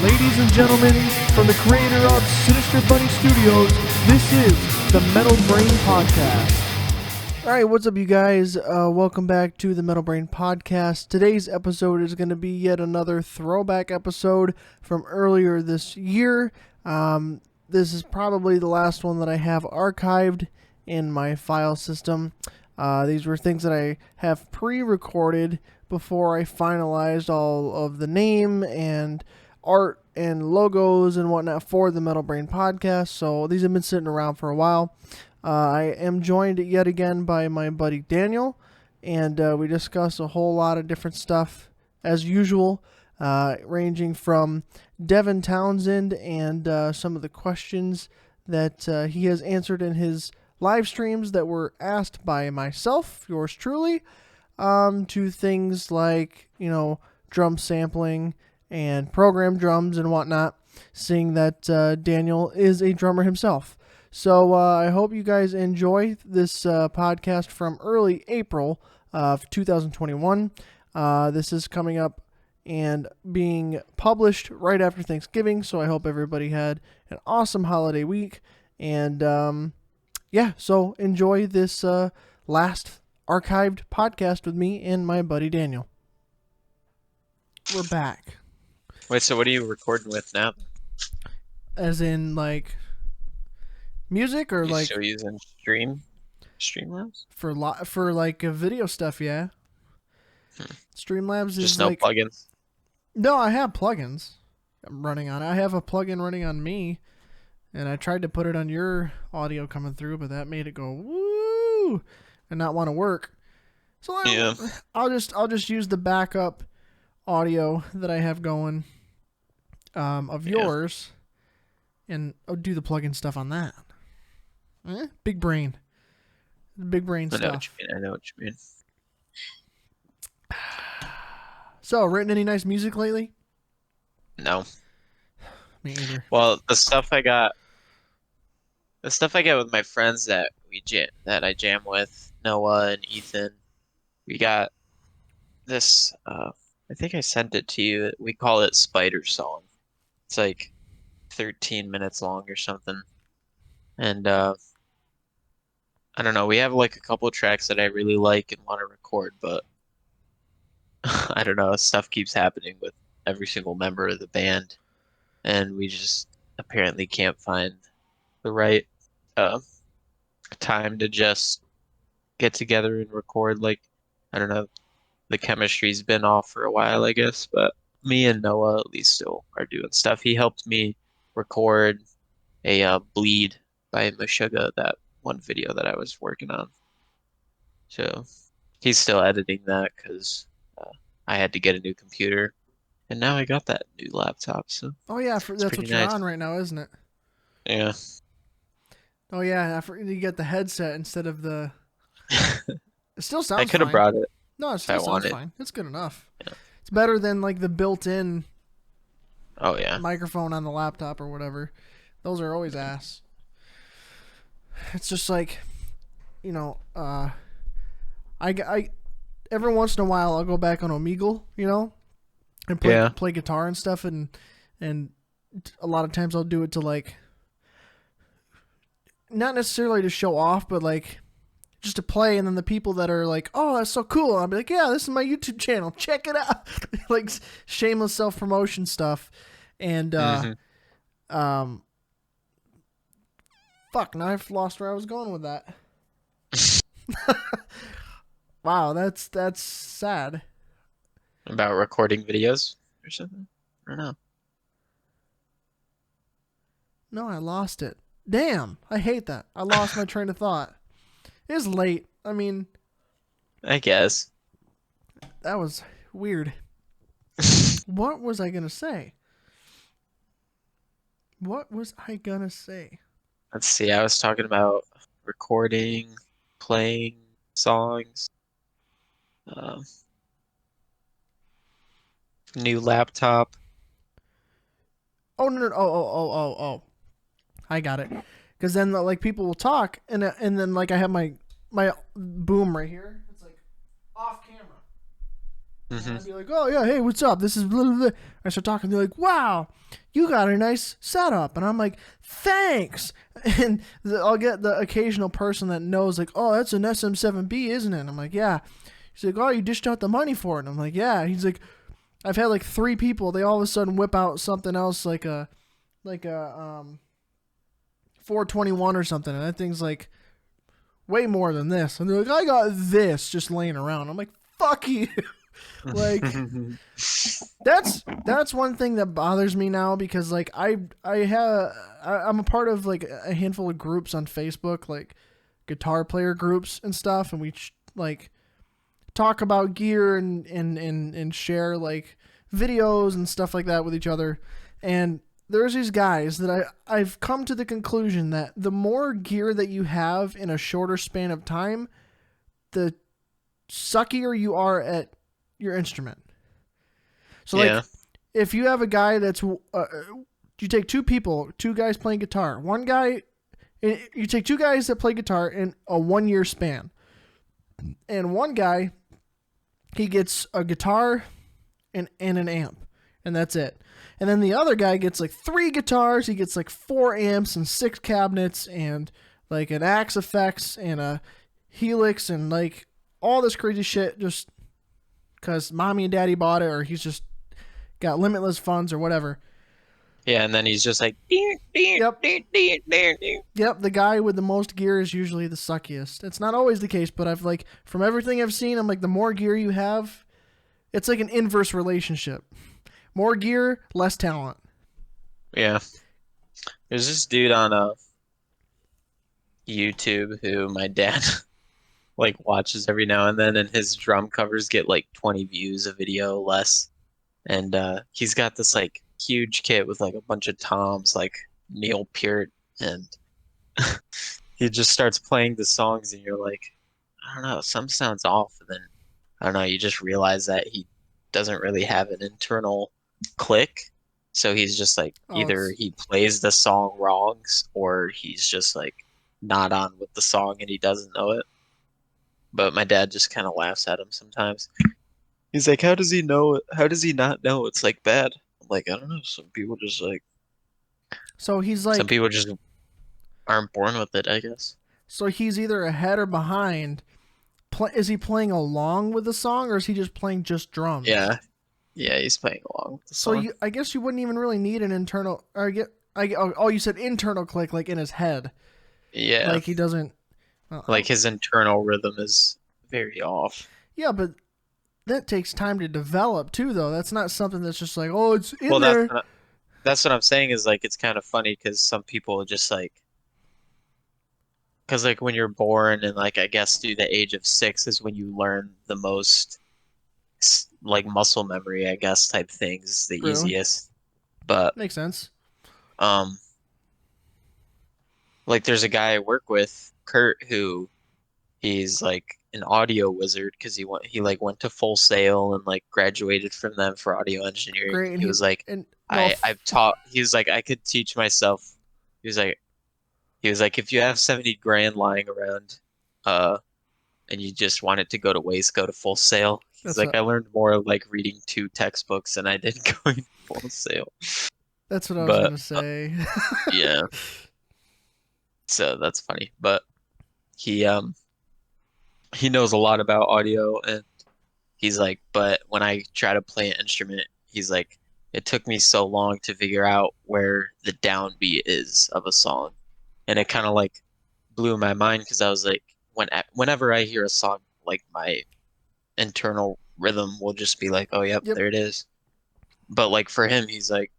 Ladies and gentlemen, from the creator of Sinister Bunny Studios, this is the Metal Brain Podcast. Alright, what's up you guys? Welcome back to the Metal Brain Podcast. Today's episode is going to be yet another throwback episode from earlier this year. This is probably the last one that I have archived in my file system. These were things that I have pre-recorded before I finalized all of the name and art and logos and whatnot for the Metal Brain Podcast. So these have been sitting around for a while. I am joined yet again by my buddy Daniel, and we discuss a whole lot of different stuff as usual, ranging from Devin Townsend and some of the questions that he has answered in his live streams that were asked by myself, yours truly, to things like, drum sampling and program drums and whatnot, seeing that Daniel is a drummer himself. So I hope you guys enjoy this podcast from early April of 2021. This is coming up and being published right after Thanksgiving, so I hope everybody had an awesome holiday week. And so enjoy this last archived podcast with me and my buddy Daniel. We're back. Wait, so what are you recording with now? As in, like, music or You like still using Streamlabs? for like video stuff? Yeah. Streamlabs is Just no like plugins. no. I have plugins I'm running on it. I have a plugin running on me, and I tried to put it on your audio coming through, but that made it go woo and not want to work. So I'll just use the backup audio that I have going of yours, and I'll do the plugin stuff on that. Big brain stuff. I know what you mean. So, written any nice music lately? No. Me either. Well, the stuff I got with my friends that I jam with, Noah and Ethan. We got this. I think I sent it to you. We call it Spider Song. It's like 13 minutes long or something. And I don't know. We have like a couple of tracks that I really like and want to record, but I don't know. Stuff keeps happening with every single member of the band, and we just apparently can't find the right time to just get together and record. Like, I don't know. The chemistry's been off for a while, I guess, but me and Noah at least still are doing stuff. He helped me record a Bleed by Meshuggah, that one video that I was working on. So he's still editing that because I had to get a new computer, and now I got that new laptop. So that's what you're on right now, isn't it? Yeah. Oh yeah, you get the headset instead of the. It still sounds. I could have brought it. No, it still sounds fine. It's good enough. Yeah. It's better than like the built-in. Oh yeah. Microphone on the laptop or whatever. Those are always ass. It's just like, I every once in a while I'll go back on Omegle, and play guitar and stuff, and a lot of times I'll do it to like, not necessarily to show off, but like just to play, and then the people that are like, oh, that's so cool, I'll be like, yeah, this is my YouTube channel, check it out. Like shameless self-promotion stuff. And fuck, now I've lost where I was going with that. Wow, that's sad. About recording videos or something? I don't know. No, I lost it. Damn, I hate that. I lost my train of thought. It's late. I mean, I guess. That was weird. What was I going to say? Let's see. I was talking about recording, playing songs, new laptop. Oh, no. Oh. I got it. Because then, like, people will talk, and then, like, I have my boom right here. It's, like, off camera. Hmm. I'd be like, oh yeah, hey, what's up? This is blah, blah, blah. I start talking. They're like, wow, you got a nice setup, and I'm like, thanks. And I'll get the occasional person that knows, like, oh, that's an SM7B, isn't it? And I'm like, yeah. He's like, oh, you dished out the money for it. And I'm like, yeah. And he's like, I've had like 3 people. They all of a sudden whip out something else, like a 421 or something, and that thing's like way more than this. And they're like, I got this just laying around. I'm like, fuck you. Like, that's one thing that bothers me now, because like I'm a part of like a handful of groups on Facebook, like guitar player groups and stuff, and we like talk about gear and share like videos and stuff like that with each other. And there's these guys that I've come to the conclusion that the more gear that you have in a shorter span of time, the suckier you are at your instrument. So like, Yeah. if you have a guy that's you take 2 people, 2 guys playing guitar, one guy, you take 2 guys that play guitar in a 1-year span, and one guy, he gets a guitar and an amp, and that's it. And then the other guy gets like 3 guitars, he gets like 4 amps and 6 cabinets and like an Axe Effects and a Helix and like all this crazy shit just because mommy and daddy bought it, or he's just got limitless funds or whatever. Yeah, and then he's just like, Yep. Yep, the guy with the most gear is usually the suckiest. It's not always the case, but I've like, from everything I've seen, I'm like, the more gear you have, it's like an inverse relationship. More gear, less talent. yeah. There's this dude on YouTube who my dad like watches every now and then, and his drum covers get like 20 views a video less. And he's got this like huge kit with like a bunch of toms, like Neil Peart, and he just starts playing the songs, and you're like, I don't know, some sounds off, and then I don't know, you just realize that he doesn't really have an internal click. So he's just like Oh, either it's he plays the song wrongs or he's just like not on with the song and he doesn't know it. But my dad just kind of laughs at him sometimes. He's like, "How does he know it? How does he not know it's like bad?" I'm like, I don't know. so he's Some like, people just aren't born with it, I guess. so he's either ahead or behind. Is he playing along with the song, or is he just playing just drums? Yeah, yeah, he's playing along with the So song. I guess you wouldn't even really need an internal. Or oh, you said internal click, like in his head, Yeah, like he doesn't. like his internal rhythm is very off. Yeah, but that takes time to develop too, though. That's not something that's just like, oh, it's in Well, there. that's what I'm saying is like it's kind of funny because some people just like because like when you're born and like I guess through the age of 6 is when you learn the most like muscle memory, I guess type things, the Really easiest. But makes sense. um, like there's a guy I work with, Kurt, who he's like an audio wizard because he like went to Full Sail and like graduated from them for audio engineering. Great, and He was like, and no, I've taught. He was like, I could teach myself. He was like, if you have 70 grand lying around, uh, and you just want it to go to waste, go to Full Sail. He's that's like, what I learned more like reading 2 textbooks than I did going to Full Sail. that's what I was But gonna say. yeah, so that's funny. But he um he knows a lot about audio, and he's like, but when I try to play an instrument, he's like, it took me so long to figure out where the downbeat is of a song. And it kind of like blew my mind because I was like, whenever I hear a song, like my internal rhythm will just be like, oh, yep, Yep. there it is. But like for him, he's like,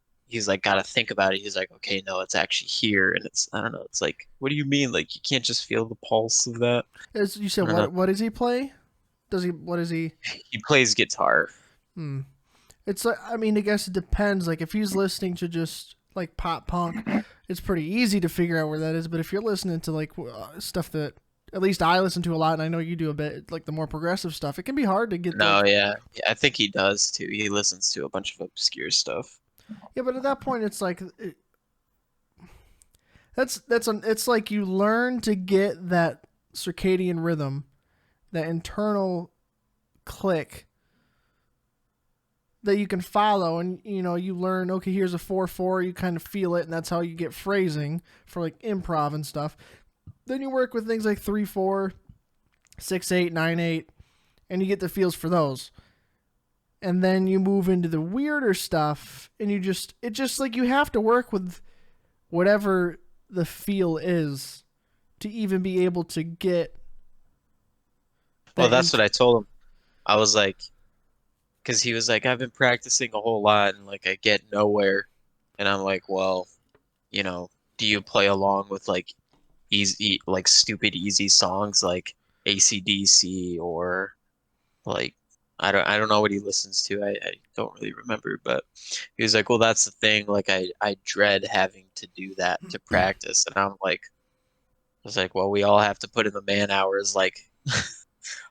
gotta think about it. He's like, okay, no, it's actually here. And it's, I don't know, it's like, what do you mean? Like, you can't just feel the pulse of that. As you I said, don't know. what does he play? Does he? What is he? He plays guitar. Hmm. It's like, I mean, I guess it depends. Like if he's listening to just like pop punk, it's pretty easy to figure out where that is. But if you're listening to like stuff that at least I listen to a lot, and I know you do a bit, like the more progressive stuff, it can be hard to get No, like. yeah. Yeah, I think he does too. He listens to a bunch of obscure stuff. Yeah, but at that point, it's like it's like you learn to get that circadian rhythm, that internal click that you can follow, and you learn, okay, here's a 4/4, you kind of feel it, and that's how you get phrasing for like improv and stuff. Then you work with things like 3/4, 6/8, 9/8, and you get the feels for those. And then you move into the weirder stuff, and it just like you have to work with whatever the feel is to even be able to get Well, that that's what into. I told him. I was like, because he was like, I've been practicing a whole lot and like I get nowhere. And I'm like, well, you know, do you play along with like easy, like stupid easy songs like AC/DC or like I don't know what he listens to. I don't really remember, but he was like, well, that's the thing. Like I dread having to do that to practice. And I'm like, I was like, well, we all have to put in the man hours. Like,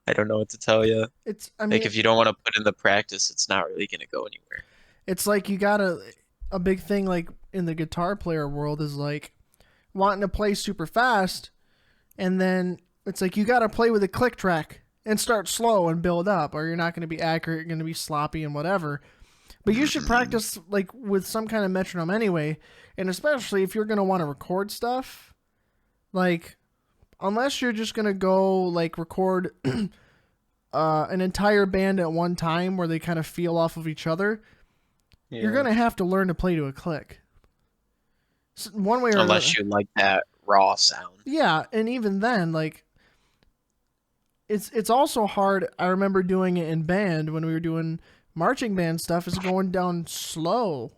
I don't know what to tell you. It's I Like, mean if you don't want to put in the practice, it's not really gonna go anywhere. it's like you got a big thing like in the guitar player world is like wanting to play super fast, and then it's like you got to play with a click track and start slow and build up, or you're not going to be accurate, you're going to be sloppy and whatever. But you should practice like with some kind of metronome anyway, and especially if you're going to want to record stuff, like unless you're just going to go like record an entire band at one time where they kind of feel off of each other, you're Yeah. going to have to learn to play to a click. One way or Unless another. you like that raw sound. Yeah, and even then, like it's also hard. I remember doing it in band when we were doing marching band stuff. Is going down slow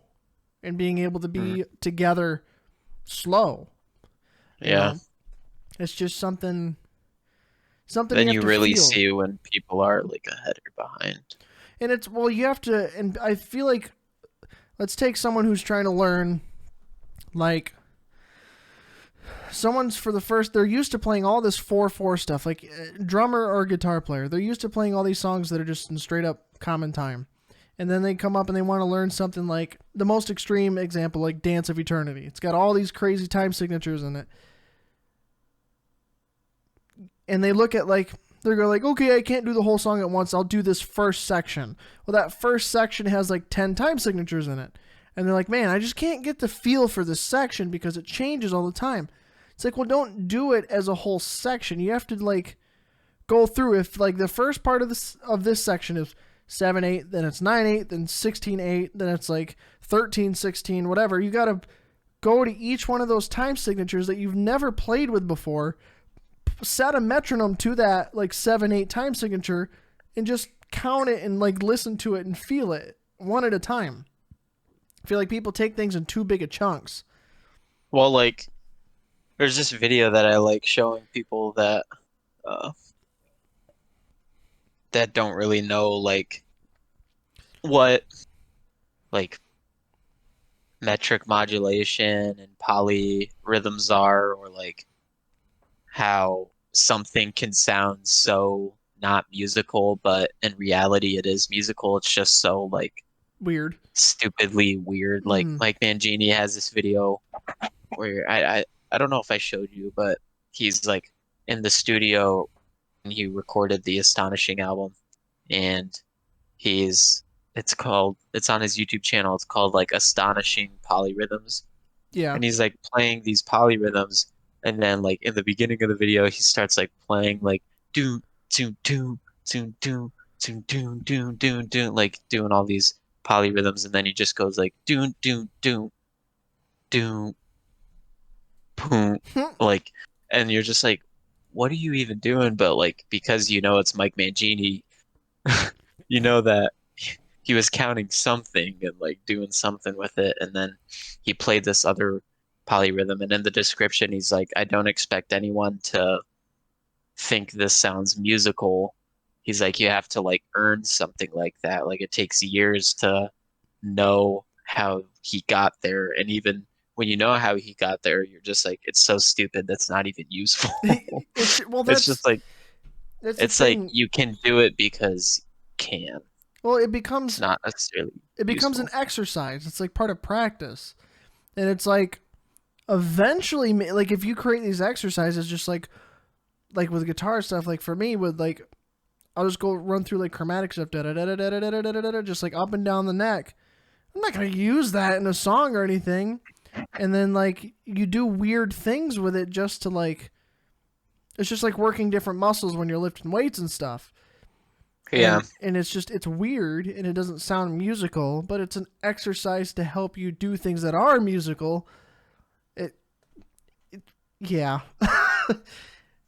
and being able to Mm. be together slow. You Yeah. know, it's just something you Then have you to really feel, see when people are like ahead or behind. and it's well you have to. And I feel like let's take someone who's trying to learn like someone's for the first they're used to playing all this 4/4 stuff like drummer or guitar player, they're used to playing all these songs that are just in straight up common time, and then they come up and they want to learn something like the most extreme example like Dance of Eternity. It's got all these crazy time signatures in it, and they look at like they're going like, okay, I can't do the whole song at once, I'll do this first section. Well, that first section has like 10 time signatures in it, and they're like, man, I just can't get the feel for this section because it changes all the time. It's like, well, don't do it as a whole section. You have to like go through. If like the first part of this section is 7/8, then it's 9/8, then 16/8, then it's like 13/16, whatever. You got to go to each one of those time signatures that you've never played with before, set a metronome to that like 7/8 time signature, and just count it and like listen to it and feel it one at a time. I feel like people take things in too big of chunks. Well, like there's this video that I like showing people uh that don't really know like what like metric modulation and polyrhythms are, or like how something can sound so not musical, but in reality it is musical. It's just so like Weird. stupidly weird. Like Mm, Mike Mangini has this video where I don't know if I showed you, but he's like in the studio and he recorded the Astonishing album, and he's it's on his YouTube channel. It's called like Astonishing Polyrhythms, yeah. and he's like playing these polyrhythms, and then like in the beginning of the video he starts like playing like do do do do do do do do do do like doing all these polyrhythms, and then he just goes like do do do do boom, like, and you're just like, what are you even doing? But like because you know it's Mike Mangini, you know that he was counting something and like doing something with it, and then he played this other polyrhythm, and in the description he's like, I don't expect anyone to think this sounds musical. He's like, you have to like earn something like that. Like it takes years to know how he got there, and even when you know how he got there, you're just like, it's so stupid that's not even useful. It's well, It's just like that's the it's like thing. you can do it because you can. Well, It's not necessarily it becomes an useful. exercise. It's like part of practice, and it's like eventually, like if you create these exercises, just like with guitar stuff. Like for me, with like I'll just go run through like chromatic stuff, just like up and down the neck. I'm not gonna use that in a song or anything. And then like you do weird things with it just to like it's just like working different muscles when you're lifting weights and stuff. Yeah. And it's weird and it doesn't sound musical, but it's an exercise to help you do things that are musical. It, it yeah.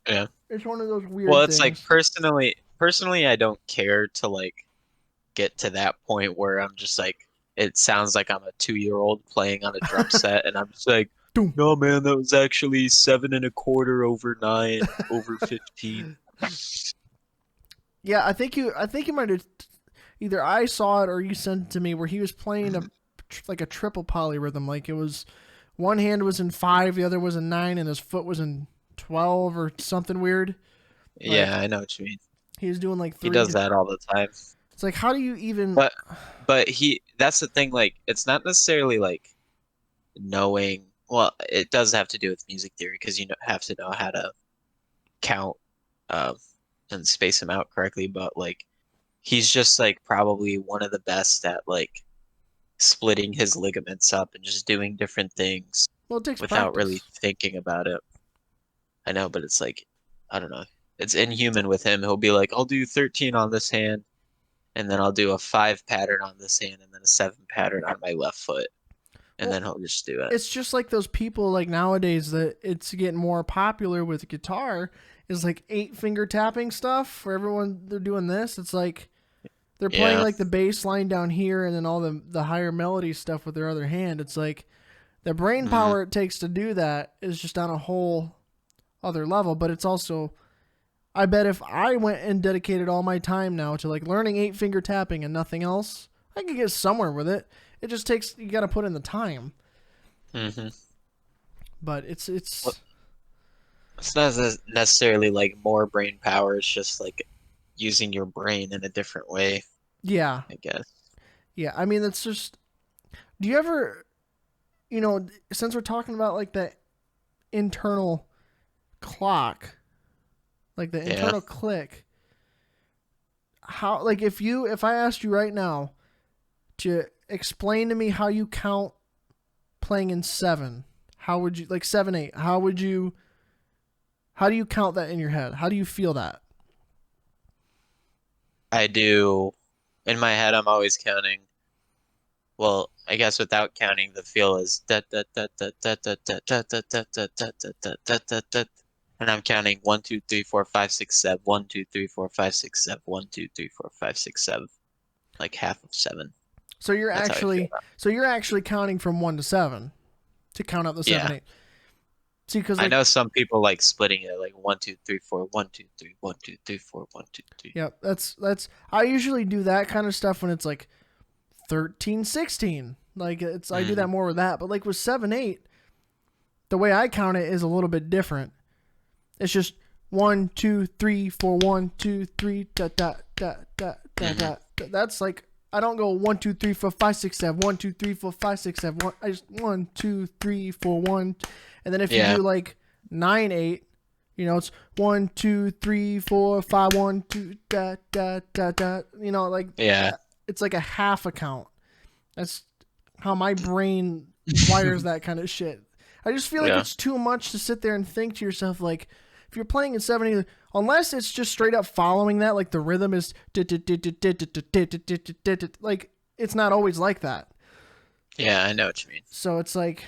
Yeah. It's one of those Well, weird it's like things. personally, I don't care to like get to that point where I'm just like, it sounds like I'm a 2 year old playing on a drum set, and I'm just like, Doom. no, man, that was actually 7 1/4 over 9 over 15. Yeah, I think you might have either I saw it or you sent it to me where he was playing like a triple polyrhythm. Like it was one hand was in 5, the other was in 9, and his foot was in 12 or something weird. Yeah, Like I know what you mean. he was doing like He three. does that all the time. It's like how do you even? But that's the thing, like it's not necessarily like knowing, well, it does have to do with music theory because have to know how to count um and space them out correctly, but like he's just like probably one of the best at like splitting his ligaments up and just doing different things Well, it takes without really practice. thinking about it. I know, but it's like I don't know. It's inhuman with him. He'll be like, I'll do 13 on this hand, and then I'll do a 5 pattern on this hand, and then a 7 pattern on my left foot, and Well, then he'll just do it. it's just like those people like nowadays that it's getting more popular with guitar is like 8 finger tapping stuff for everyone. They're doing this. It's like they're playing Yeah. like the bass line down here and then all the higher melody stuff with their other hand. It's like the brain Hmm. power it takes to do that is just on a whole other level. But it's also, I bet if I went and dedicated all my time now to like learning 8 finger tapping and nothing else, I could get somewhere with it. It just takes, you got to put in the time. Hmm. But Well, it's it's not necessarily like more brain power. It's just like using your brain in a different way, yeah. I guess. Yeah. I mean, it's just, do you ever, you know, since we're talking about like the internal clock, like the Yeah. internal click, how, like if I asked you right now to explain to me how you count playing in 7, how would you, like 7/8, how do you count that in your head? How do you feel that? I do. In my head, I'm always counting. Well, I guess without counting, the feel is da da da da da da da da da da da da da da da da da, and I'm counting 1 2 3 4 5 6 7 1 2 3 4 5 6 7, like half of 7. That's how I feel now. So you're actually counting from 1 to 7 to count out the 7 Yeah, 8. See, because I like know some people like splitting it like 1 2 3 4 1 2 3 1 2 3 4 1 2 3. yeah, that's I usually do that kind of stuff when it's like 13 16. Like it's I do Mm-hmm. that more with that, but like with 7 8, the way I count it is a little bit different. It's just 1 2 3 4 1 2 3 dot dot dot dot dot Mm-hmm. dot. That's like I don't go 1 2 3 4 5 6 7 1 2 3 4 5 6 7 1. I just 1 2 3 4 1, and then if you Yeah, do like 9 8, you know it's 1 2 3 4 5 1 2 dot dot dot dot. You know like yeah. it's like a half a count. That's how my brain wires that kind of shit. I just feel like Yeah. it's too much to sit there and think to yourself like if you're playing in 70, unless it's just straight up following that, like the rhythm is like it's not always like that. Yeah, I know what you mean. So it's like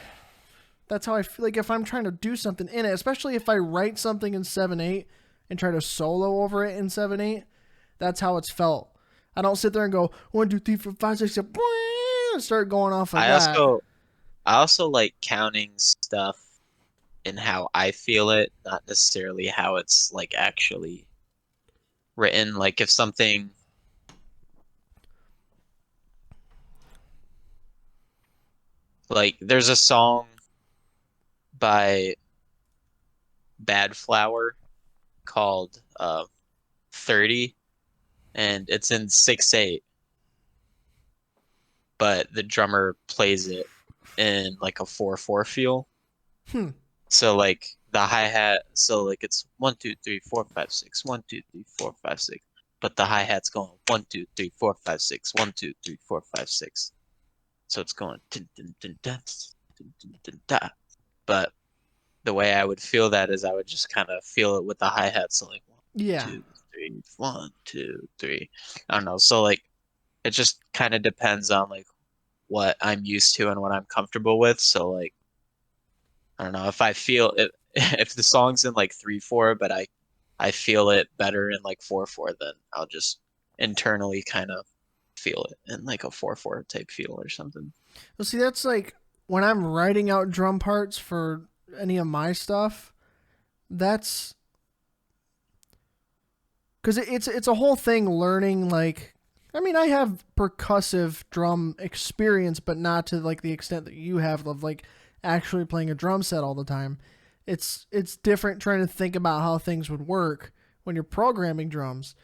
that's how I feel like if I'm trying to do something in it, especially if I write something in 7/8 and try to solo over it in 7/8, that's how it's felt. I don't sit there and go 1 2 3 4 5 6 7 and start going off like I that. also I also like counting stuff in how I feel it, not necessarily how it's like actually written. Like if something like there's a song by Bad Flower called 30, and it's in 6/8, but the drummer plays it in like a 4/4 feel. Hmm. So like the hi-hat, so like it's 1 2 3 4 5 6 1 2 3 4 5 6. but the hi-hat's going 1, 2, 3, 4, 5, 6, 1, 2, 3, 4, 5, 6. So it's going dun, dun, dun, dun, dun, dun, dun, dun. But the way I would feel that is I would just kind of feel it with the hi-hat. So like one, Yeah. 2, 3, 1, 2, 3. I don't know. So like it just kind of depends on like what I'm used to and what I'm comfortable with. So like I don't know if I feel it if the song's in like 3/4, but I feel it better in like 4/4, then I'll just internally kind of feel it in like a 4/4 type feel or something. Well, see, that's like when I'm writing out drum parts for any of my stuff. That's because it's a whole thing learning. Like, I mean, I have percussive drum experience, but not to like the extent that you have of like actually playing a drum set all the time. It's different trying to think about how things would work when you're programming drums,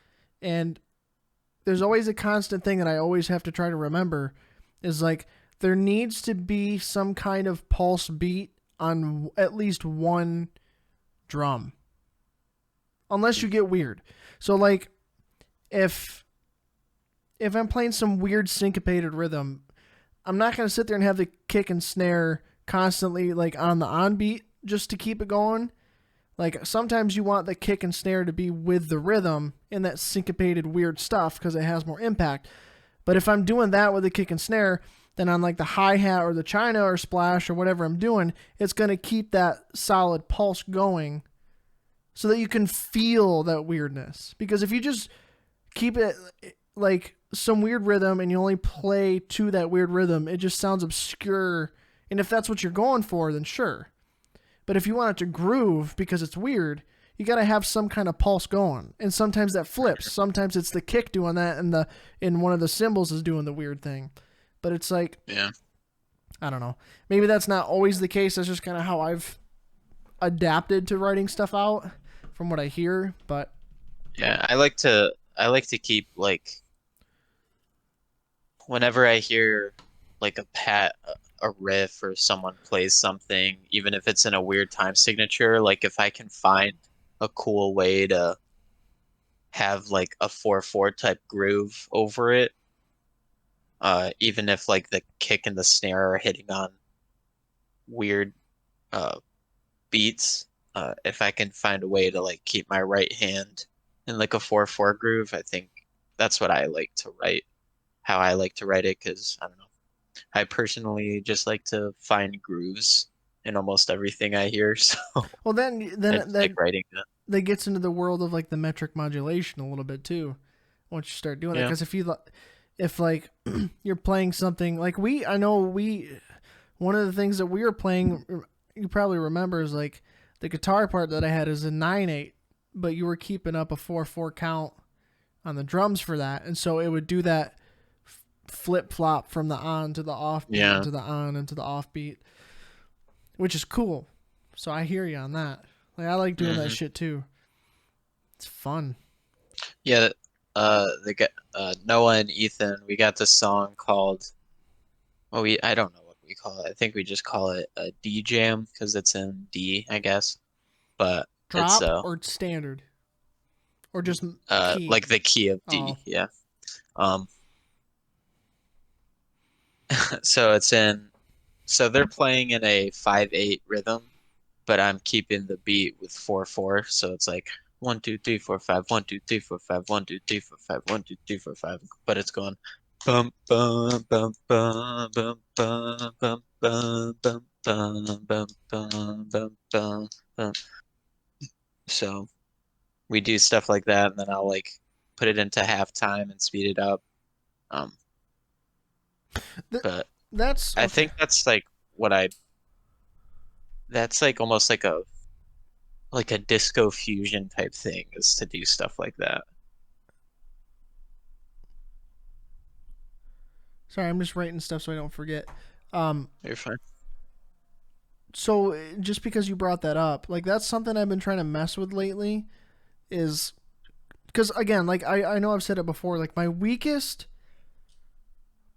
and there's always a constant thing that I always have to try to remember is like there needs to be some kind of pulse beat on at least one drum unless you get weird. So like if if I'm playing some weird syncopated rhythm, I'm not going to sit there and have the kick and snare constantly like on the on beat just to keep it going. Like sometimes you want the kick and snare to be with the rhythm in that syncopated weird stuff because it has more impact. But if I'm doing that with the kick and snare, then on like the hi-hat or the china or splash or whatever I'm doing, it's going to keep that solid pulse going so that you can feel that weirdness. Because if you just keep it like some weird rhythm and you only play to that weird rhythm, it just sounds obscure. And if that's what you're going for, then sure. But if you want it to groove because it's weird, you got to have some kind of pulse going. And sometimes that flips. Sometimes it's the kick doing that and one of the cymbals is doing the weird thing. But it's like, Yeah. I don't know. Maybe that's not always the case. That's just kind of how I've adapted to writing stuff out from what I hear, but Yeah, I like to keep like whenever I hear like a riff or someone plays something, even if it's in a weird time signature, like if I can find a cool way to have like a 4/4 type groove over it, even if like the kick and the snare are hitting on weird uh beats, if I can find a way to like keep my right hand in like a 4/4 groove, I think that's what I like to write, how I like to write it, because I don't know. I personally just like to find grooves in almost everything I hear, so well then I then just like that writing that. that gets into the world of like the metric modulation a little bit too. Once you start doing that, Yeah. because if like you're playing something like I know we one of the things that we were playing, you probably remember is like the guitar part that I had is a 9/8, but you were keeping up a 4/4 count on the drums for that, and so it would do that flip flop from the on to the off beat Yeah. into the on into the off beat, which is cool. So I hear you on that. Like I like doing that hmm shit too. It's fun. Yeah. Noah and Ethan, we got this song called, well, I don't know what we call it. I think we just call it a D jam because it's in D, I guess. But it's Drop or standard or just key. like the key of Oh, D, yeah. Um so it's in so they're playing in a 5/8 rhythm, but I'm keeping the beat with 4/4, so it's like 1 2 3 4 5 1 2 3 4 5 1 2 3 4 5 1 2 3 4 5, but it's going bum bum bum bum bum bum bum bum bum bum bum bum bum bum bum. So we do stuff like that, and then I'll like put it into halftime and speed it up. Um, Th- but that's I okay. think that's like what I that's like almost like a disco fusion type thing is to do stuff like that. Sorry, I'm just writing stuff so I don't forget. Um, You're fine. so just because you brought that up, like that's something I've been trying to mess with lately. Is because again, like I know I've said it before. Like my weakest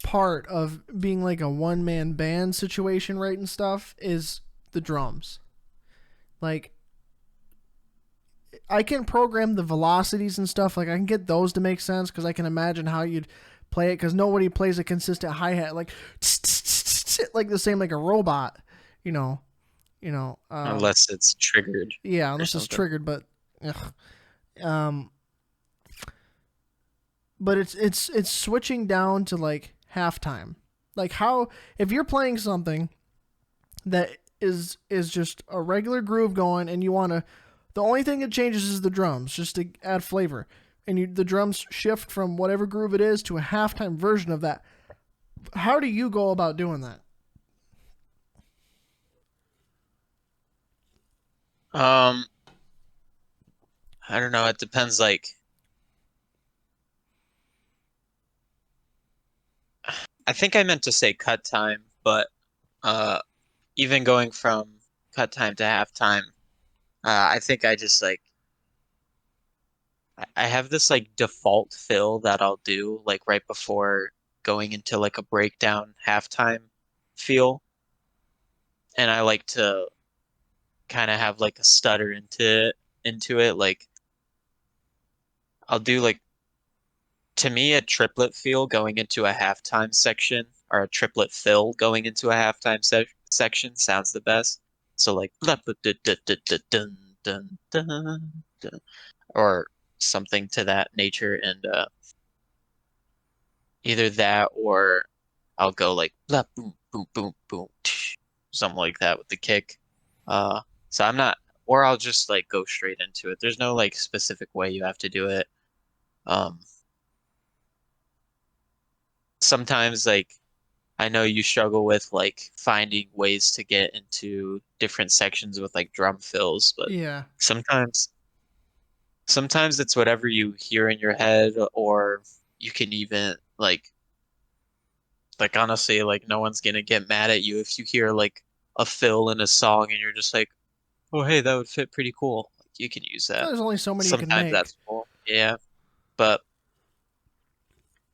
part of being like a one man band situation, writing stuff, is the drums. Like I can program the velocities and stuff. Like I can get those to make sense because I can imagine how you'd play it. Because nobody plays a consistent hi hat like like the same like a robot. You know. You know. Unless it's triggered Yeah, or unless it's something. triggered. But ugh. um, but it's switching down to like halftime. Like how if you're playing something that is just a regular groove going and you want to the only thing that changes is the drums just to add flavor and the drums shift from whatever groove it is to a halftime version of that. How do you go about doing that? Um, I don't know. It depends. Like, I think I meant to say cut time, but uh, even going from cut time to halftime, I think I just like I have this like default fill that I'll do like right before going into like a breakdown halftime feel, and I like to kind of have like a stutter into it. Like I'll do like to me a triplet feel going into a halftime section or a triplet fill going into a halftime section sounds the best. So like blah, blah, dun, dun, dun, dun, dun, dun, dun, or something to that nature, and either that or I'll go like blah, boom boom boom boom tsh, something like that with the kick. So I'm not, or I'll just like go straight into it. There's no like specific way you have to do it. Um, Sometimes like I know you struggle with like finding ways to get into different sections with like drum fills, but Yeah. sometimes sometimes it's whatever you hear in your head, or you can even like honestly, like no one's gonna get mad at you if you hear like a fill in a song and you're just like, oh hey, that would fit pretty cool. Like, you can use that. There's only so many you can Sometimes make. that's cool. Yeah. But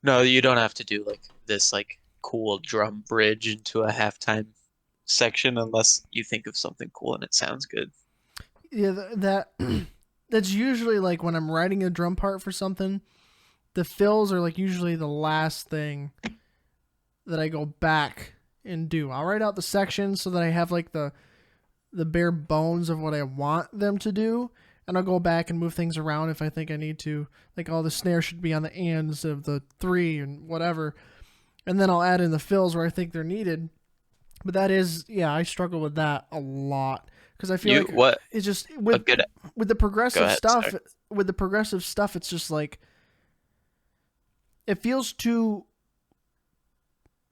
no, you don't have to do like this like cool drum bridge into a halftime section unless you think of something cool and it sounds good. Yeah, that that's usually like when I'm writing a drum part for something. The fills are like usually the last thing that I go back and do. I'll write out the sections so that I have like the bare bones of what I want them to do, and I'll go back and move things around if I think I need to. Like, all the snare should be on the ends of the three and whatever, and then I'll add in the fills where I think they're needed. But that is, yeah, I struggle with that a lot because I feel You like what it's just a good with the go progressive ahead, stuff. sorry. With the progressive stuff, it's just like it feels too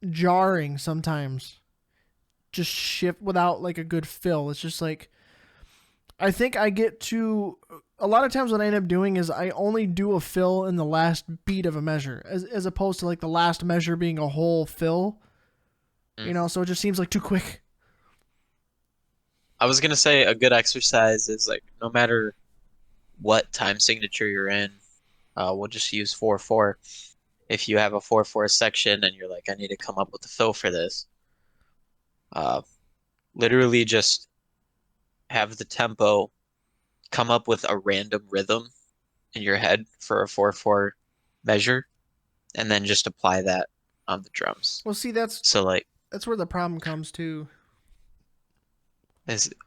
jarring sometimes. Just shift without like a good fill. It's just like I think I get to a lot of times what I end up doing is I only do a fill in the last beat of a measure as opposed to like the last measure being a whole fill, Mm. so it just seems like too quick. I was gonna say a good exercise is like no matter what time signature you're in, we'll just use 4/4. If you have a 4/4 section and you're like, I need to come up with a fill for this, uh, literally just have the tempo come up with a random rhythm in your head for a 4/4 measure, and then just apply that on the drums. Well, see, So like, that's where the problem comes to.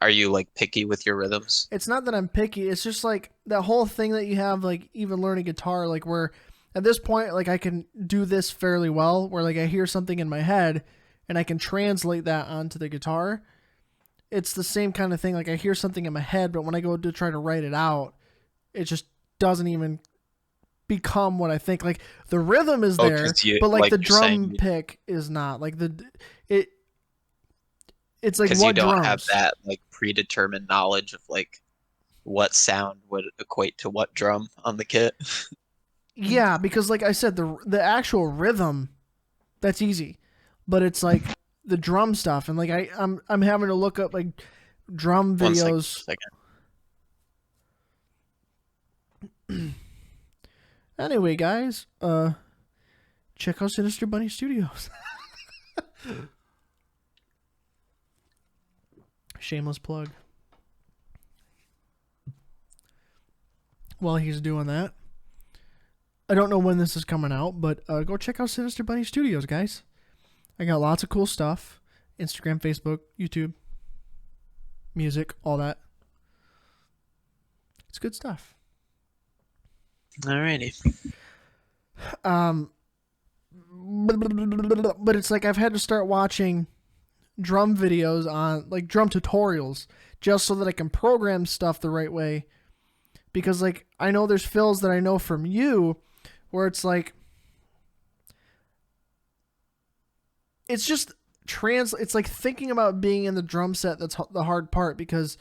are you like picky with your rhythms? It's not that I'm picky. It's just like that whole thing that you have, like even learning guitar, like where at this point, like I can do this fairly well, where like I hear something in my head and I can translate that onto the guitar. It's the same kind of thing. Like I hear something in my head, but when I go to try to write it out, it just doesn't even become what I think. Like the rhythm is Oh, there, because you but like like the you're saying drum pick is not. Like it it's like because you what don't have drums? that like predetermined knowledge of like what sound would equate to what drum on the kit. Yeah, because like I said, the actual rhythm that's easy, but it's like the drum stuff, and like I'm having to look up like drum One second, videos. one second. Anyway, guys, check out Sinister Bunny Studios. Shameless plug. while he's doing that. I don't know when this is coming out, but go check out Sinister Bunny Studios, guys. I got lots of cool stuff. Instagram, Facebook, YouTube, music, all that. It's good stuff. Alrighty. But it's like I've had to start watching drum videos on, like, drum tutorials just so that I can program stuff the right way. Because, like, I know there's fills that I know from you where it's like, it's just it's like thinking about being in the drum set that's the hard part, because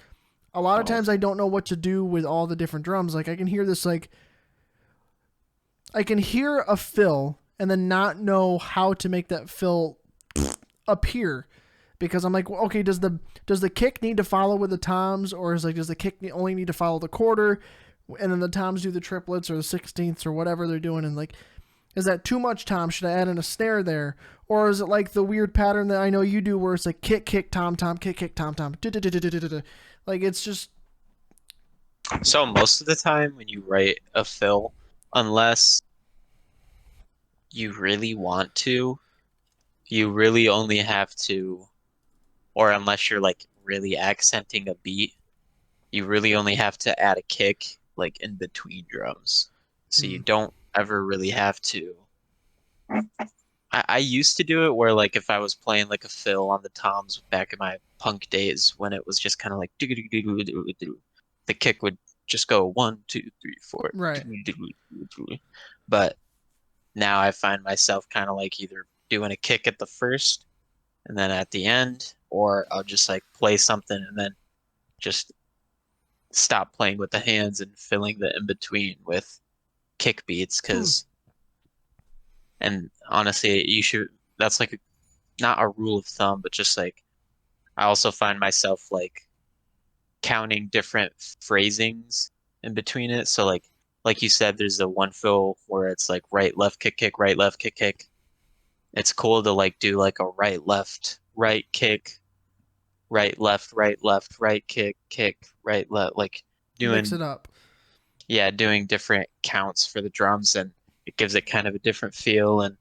a lot of times I don't know what to do with all the different drums. Like, I can hear this, like, I can hear a fill and then not know how to make that fill appear, because I'm like, well, okay, does the kick need to follow with the toms, or is, like, does the kick only need to follow the quarter, and then the toms do the triplets or the 16ths or whatever they're doing, and, like, is that too much tom? Should I add in a snare there? Or is it like the weird pattern that I know you do where it's like kick, kick, tom, tom, kick, kick, tom, tom. Like, it's just... So most of the time when you write a fill, unless you really want to, you really only have to, or unless you're like really accenting a beat, you really only have to add a kick like in between drums. So you don't ever really have to. I used to do it where, like, if I was playing like a fill on the toms back in my punk days when it was just kind of like the kick would just go 1, 2, 3, 4. Right. But now I find myself kind of like either doing a kick at the first and then at the end, or I'll just like play something and then just stop playing with the hands and filling the in between with kick beats, because and honestly you should, that's like not a rule of thumb, but just like I also find myself like counting different phrasings in between it. So like you said, there's the one fill where it's like right left kick kick right left kick kick. It's cool to like do like a right left right kick right left right kick kick right left, like doing mix it up. Yeah, doing different counts for the drums, and it gives it kind of a different feel. And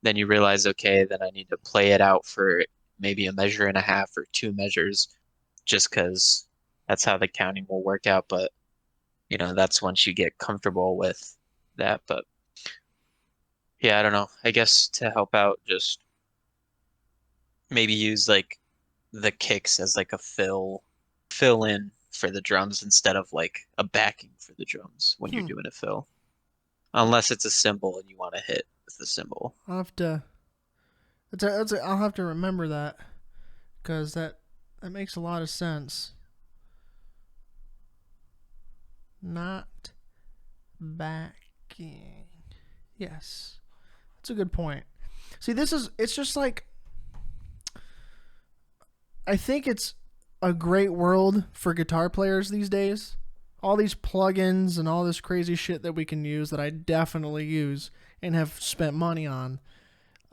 then you realize, okay, then I need to play it out for maybe a measure and a half or 2 measures, just because that's how the counting will work out. But that's once you get comfortable with that. But yeah, I don't know. I guess to help out, just maybe use like the kicks as like a fill in for the drums instead of like a backing for the drums when you're doing a fill. Unless it's a cymbal and you want to hit with the cymbal. I'll have to. I'll have to remember that, because that makes a lot of sense. Not backing. Yes, that's a good point. See, it's just like, I think it's a great world for guitar players these days. All these plugins and all this crazy shit that we can use, that I definitely use and have spent money on.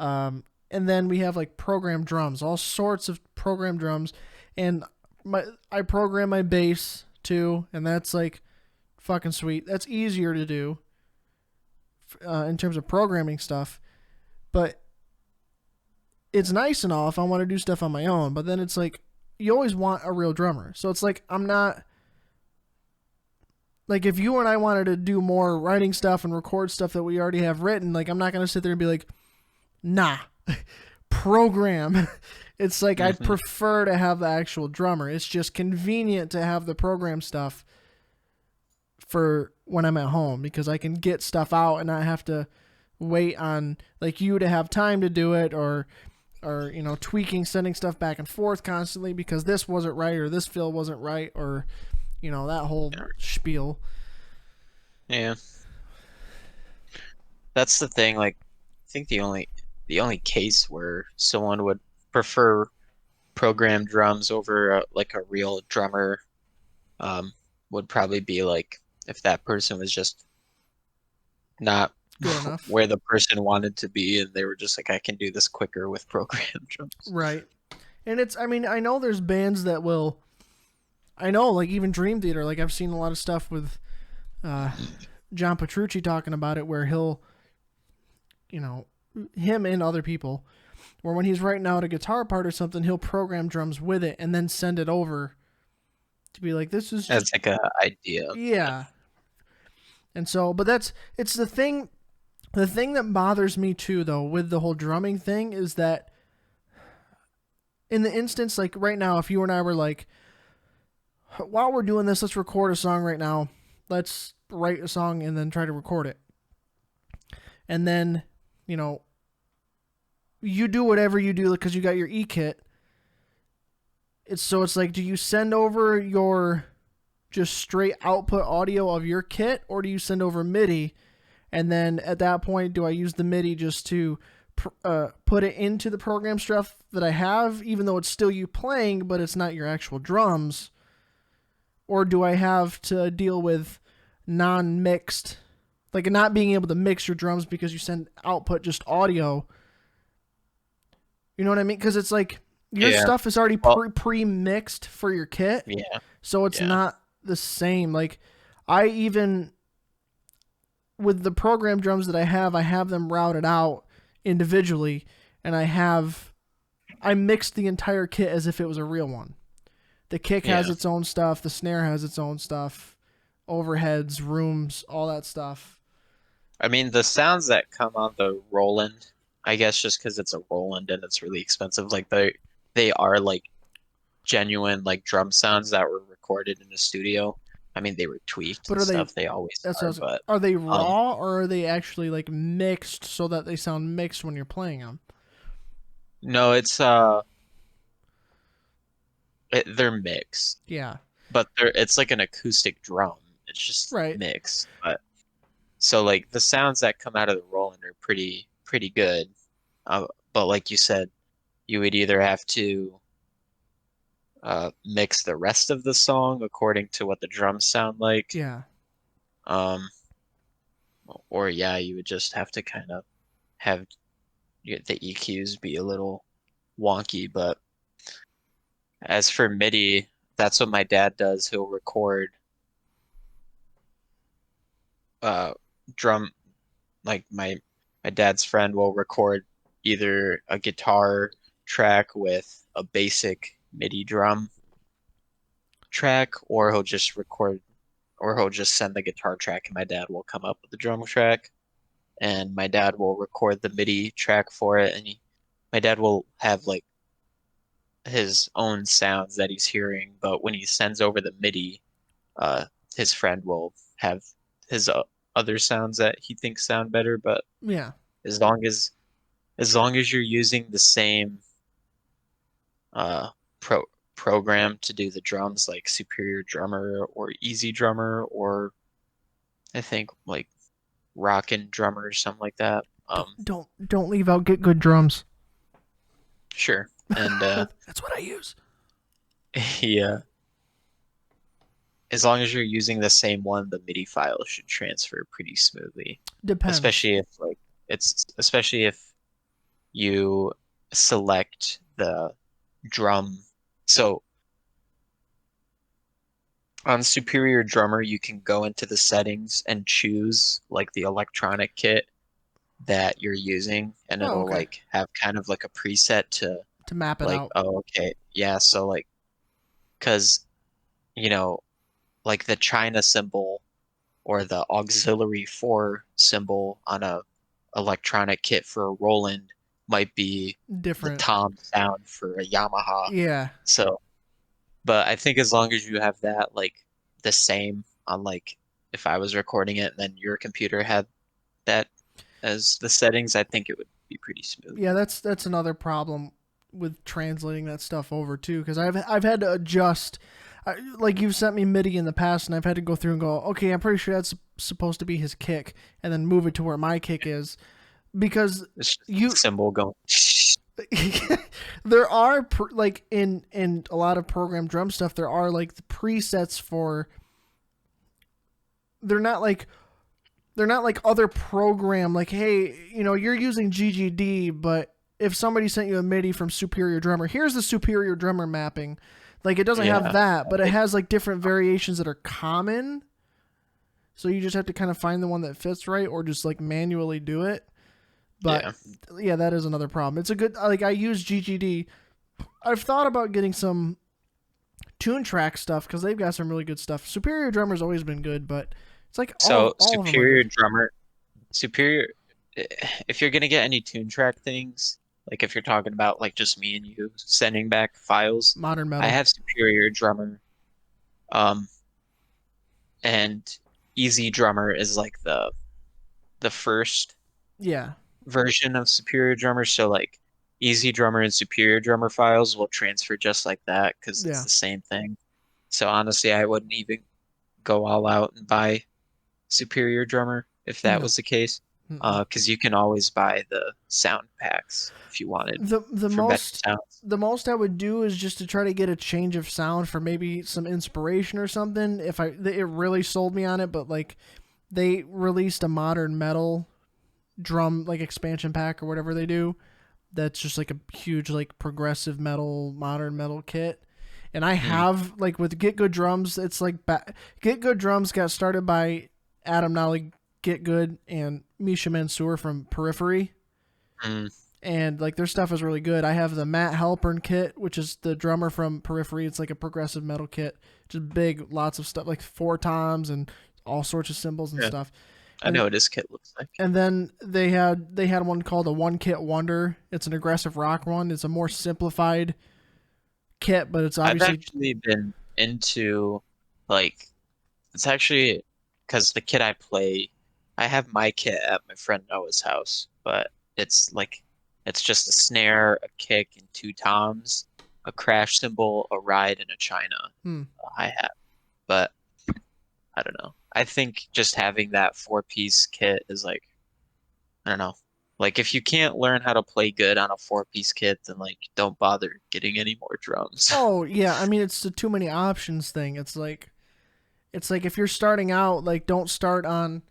And then we have like programmed drums, all sorts of programmed drums. And I program my bass too, and that's like fucking sweet. That's easier to do in terms of programming stuff. But it's nice and all if I want to do stuff on my own. But then it's like, you always want a real drummer. So it's like, I'm not... Like, if you and I wanted to do more writing stuff and record stuff that we already have written, like, I'm not going to sit there and be like, nah, program. It's like, I'd prefer to have the actual drummer. It's just convenient to have the program stuff for when I'm at home, because I can get stuff out and not have to wait on, like, you to have time to do it, or tweaking, sending stuff back and forth constantly because this wasn't right or this fill wasn't right, or... that whole spiel. Yeah. That's the thing. Like, I think the only case where someone would prefer programmed drums over like a real drummer would probably be like if that person was just not good enough where the person wanted to be, and they were just like, I can do this quicker with programmed drums. Right. And I know there's bands that will... I know, like, even Dream Theater, like, I've seen a lot of stuff with uh, John Petrucci talking about it, where he'll, you know, him and other people, where when he's writing out a guitar part or something, he'll program drums with it and then send it over to be like, this is just, That's like a idea. yeah. And so, but it's the thing. The thing that bothers me too, though, with the whole drumming thing is that in the instance, like right now, if you and I were like, while we're doing this, let's record a song right now. Let's write a song and then try to record it. And then, you know, you do whatever you do because you got your e-kit. It's like, do you send over your just straight output audio of your kit, or do you send over MIDI? And then at that point, do I use the MIDI just to put it into the program stuff that I have, even though it's still you playing, but it's not your actual drums? Or do I have to deal with non-mixed, like not being able to mix your drums because you send output just audio? You know what I mean? Because it's like your stuff is already pre-mixed for your kit. Yeah. So it's not the same. Like I even, with the program drums that I have them routed out individually, and I mixed the entire kit as if it was a real one. The kick has its own stuff, the snare has its own stuff, overheads, rooms, all that stuff. I mean, the sounds that come on the Roland, I guess just because it's a Roland and it's really expensive, like they are like genuine like drum sounds that were recorded in the studio. I mean, they were tweaked and stuff. They always are, but are they raw or are they actually like mixed so that they sound mixed when you're playing them? no, they're mixed. Yeah. But it's like an acoustic drum. It's just mixed. But so like the sounds that come out of the Roland are pretty good. But like you said, you would either have to mix the rest of the song according to what the drums sound like. Yeah. Or you would just have to kind of have the EQs be a little wonky. But as for MIDI, that's what my dad does. He'll record drum, like my dad's friend will record either a guitar track with a basic MIDI drum track, or he'll just send the guitar track and my dad will come up with the drum track, and my dad will record the MIDI track for it, and my dad will have like his own sounds that he's hearing, but when he sends over the MIDI, his friend will have his other sounds that he thinks sound better. But as long as you're using the same program to do the drums, like Superior Drummer or Easy Drummer, or I think like Rockin' Drummer or something like that. Don't leave out Get Good Drums. Sure. And that's what I use. Yeah. As long as you're using the same one, the MIDI file should transfer pretty smoothly. Depends. Especially if you select the drum. So on Superior Drummer, you can go into the settings and choose like the electronic kit that you're using, and it'll like have kind of like a preset to map it out. Oh, okay. Yeah, so like, because like the China symbol or the auxiliary 4 symbol on a electronic kit for a Roland might be different. The tom sound for a Yamaha. Yeah. So, but I think as long as you have that like the same on, like if I was recording it and then your computer had that as the settings, I think it would be pretty smooth. Yeah, that's another problem with translating that stuff over too, because I've had to adjust. Like you've sent me MIDI in the past, and I've had to go through and go, okay, I'm pretty sure that's supposed to be his kick, and then move it to where my kick is, because symbol going. There are like in a lot of program drum stuff, there are like the presets for. They're not like other program, like, hey, you're using GGD, but if somebody sent you a MIDI from Superior Drummer, here's the Superior Drummer mapping. Like, it doesn't have that, but it has like different variations that are common. So you just have to kind of find the one that fits right, or just like manually do it. But yeah, that is another problem. It's a good, like, I use GGD. I've thought about getting some Tune Track stuff because they've got some really good stuff. Superior Drummer's always been good, but it's like all of them are good. Superior, if you're gonna get any Tune Track things, like if you're talking about like just me and you sending back files, Modern I Metal. have Superior Drummer, and Easy Drummer is like the first Yeah. version of Superior Drummer. So like Easy Drummer and Superior Drummer files will transfer just like that because it's Yeah. the same thing. So honestly, I wouldn't even go all out and buy Superior Drummer if that No. was the case, because you can always buy the sound packs if you wanted The for better most sounds. the most I would do is just to try to get a change of sound for maybe some inspiration or something. If it really sold me on it, but like they released a Modern Metal drum like expansion pack or whatever they do. That's just like a huge like progressive metal, modern metal kit. And I have like with Get Good Drums, it's like Get Good Drums got started by Adam Nolly Get Good and Misha Mansour from Periphery. Mm. And like their stuff is really good. I have the Matt Halpern kit, which is the drummer from Periphery. It's like a progressive metal kit, just big, lots of stuff like 4 toms and all sorts of cymbals and stuff. I know what his kit looks like. And then they had one called a One Kit Wonder. It's an aggressive rock one. It's a more simplified kit, but it's obviously. I've actually been into like it's actually because the kit I play, I have my kit at my friend Noah's house, but it's just a snare, a kick, and 2 toms, a crash cymbal, a ride, and a china, a hi-hat. But I don't know. I think just having that 4-piece kit is like, I don't know. Like if you can't learn how to play good on a 4-piece kit, then like don't bother getting any more drums. Oh yeah, I mean it's the too many options thing. It's like if you're starting out, like don't start on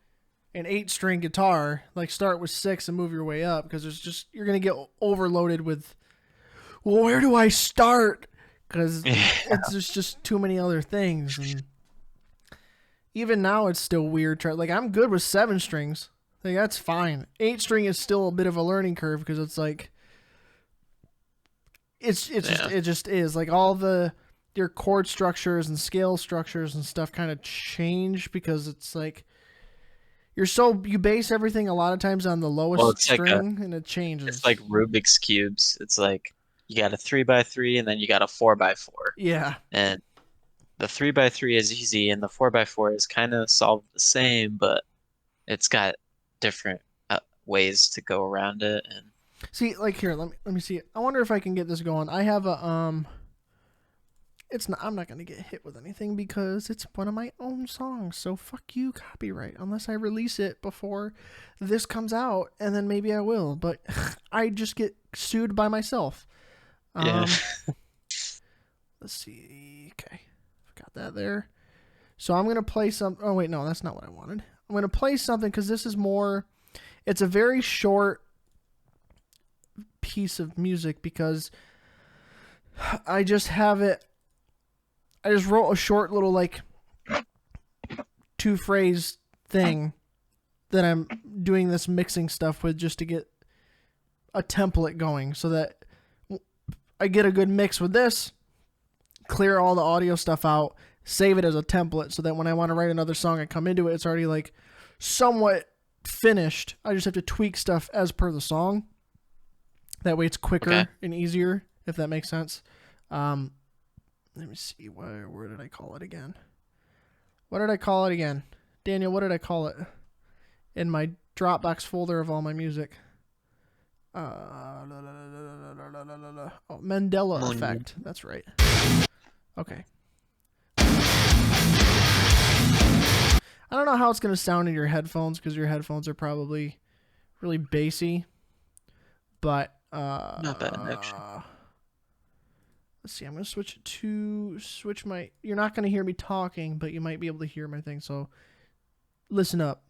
an 8-string guitar. Like start with 6 and move your way up because you're gonna get overloaded with. Well, where do I start? Because it's just too many other things. And even now, it's still weird. Like I'm good with 7 strings. Like that's fine. 8-string is still a bit of a learning curve because it's like it just is like all your chord structures and scale structures and stuff kind of change because it's like you base everything a lot of times on the lowest string and it changes. It's like Rubik's cubes. It's like you got a 3x3 and then you got a 4x4. Yeah. And the 3x3 is easy and the 4x4 is kind of solved the same, but it's got different ways to go around it. And see, like here, let me see. I wonder if I can get this going. I have a I'm not gonna get hit with anything because it's one of my own songs. So fuck you, copyright. Unless I release it before this comes out, and then maybe I will. But I just get sued by myself. yeah. Let's see. Okay, got that there. So I'm gonna play some. Oh wait, no, that's not what I wanted. I'm gonna play something because this is more. It's a very short piece of music because I just have it. I just wrote a short little like 2-phrase thing that I'm doing this mixing stuff with just to get a template going so that I get a good mix with this, clear all the audio stuff out, save it as a template so that when I want to write another song, I come into it, it's already like somewhat finished. I just have to tweak stuff as per the song. That way it's quicker and easier, if that makes sense. Let me see. Where did I call it again? What did I call it again? Daniel, what did I call it? In my Dropbox folder of all my music. Mandela Effect. That's right. Okay. I don't know how it's going to sound in your headphones because your headphones are probably really bassy. But not bad actually. Let's see. I'm going to switch my. You're not going to hear me talking, but you might be able to hear my thing. So listen up.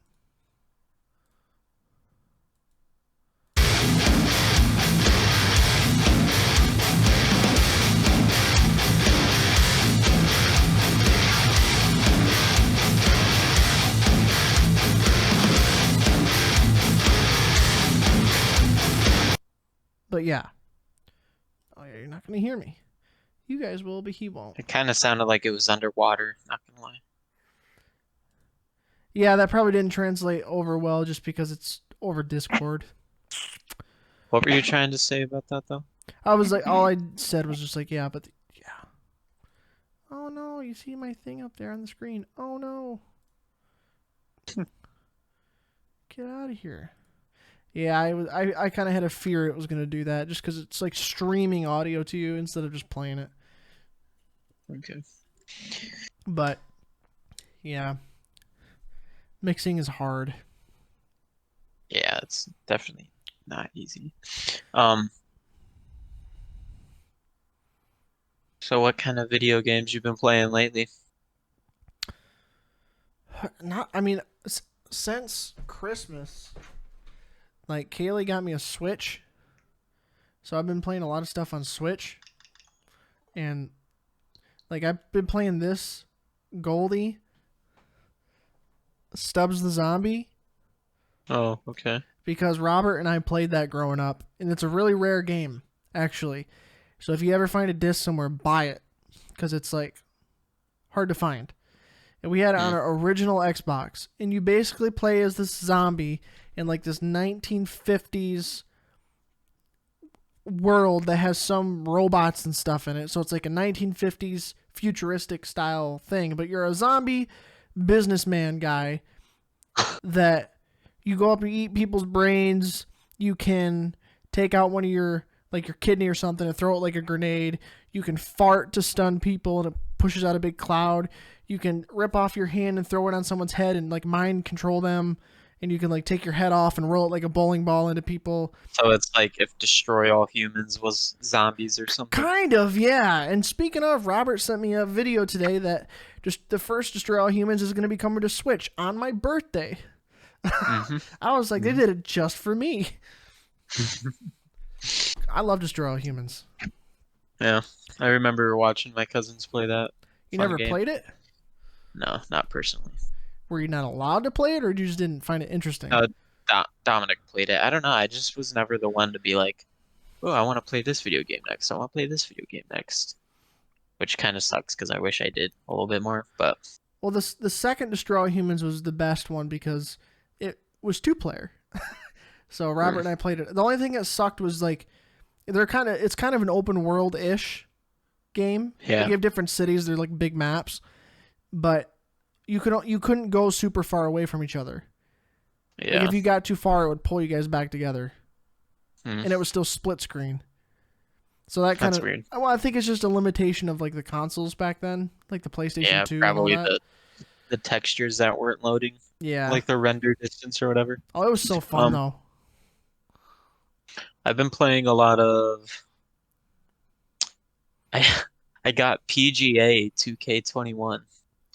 yeah. Oh yeah, you're not gonna hear me. You guys will, but he won't. It kind of sounded like it was underwater, not gonna lie. Yeah, that probably didn't translate over well just because it's over Discord. What were you trying to say about that, though? I was like, all I said was just like, yeah, but yeah. Oh no, you see my thing up there on the screen. Oh no. Get out of here. Yeah, I kind of had a fear it was going to do that just because it's like streaming audio to you instead of just playing it. Okay. But, yeah. Mixing is hard. Yeah, it's definitely not easy. Um, so what kind of video games you been playing lately? I mean, since Christmas, like Kaylee got me a Switch. So I've been playing a lot of stuff on Switch. And, like, I've been playing this, Goldie, Stubbs the Zombie, Oh, okay. because Robert and I played that growing up, and it's a really rare game, actually. So if you ever find a disc somewhere, buy it, because it's like hard to find. And we had it on our original Xbox, and you basically play as this zombie in like this 1950s world that has some robots and stuff in it. So it's like a 1950s futuristic style thing, but you're a zombie businessman guy that you go up and eat people's brains. You can take out one of your kidney or something and throw it like a grenade. You can fart to stun people and it pushes out a big cloud. You can rip off your hand and throw it on someone's head and like mind control them. And you can like take your head off and roll it like a bowling ball into people. So it's like if Destroy All Humans was zombies or something. Kind of, yeah. And speaking of, Robert sent me a video today that just the first Destroy All Humans is going to be coming to Switch on my birthday. Mm-hmm. I was like, they did it just for me. I love Destroy All Humans. Yeah, I remember watching my cousins play that. You Fun never game. played it? No, not personally. Were you not allowed to play it, or you just didn't find it interesting? Dominic played it. I don't know. I just was never the one to be like, oh, I want to play this video game next. I want to play this video game next. Which kind of sucks because I wish I did a little bit more. But Well, the second Destroy All Humans was the best one because it was 2-player. So Robert and I played it. The only thing that sucked was like it's kind of an open world ish game. Yeah. Like, you have different cities. They're like big maps, but you couldn't go super far away from each other. yeah, Like if you got too far, it would pull you guys back together, Hmm. and it was still split screen. So that kind That's of weird. Well, I think it's just a limitation of like the consoles back then, like the PlayStation Yeah, 2 probably and all that. the textures that weren't loading, Yeah. like the render distance or whatever. Oh, it was so fun though. I've been playing a lot of. I I got PGA 2K21,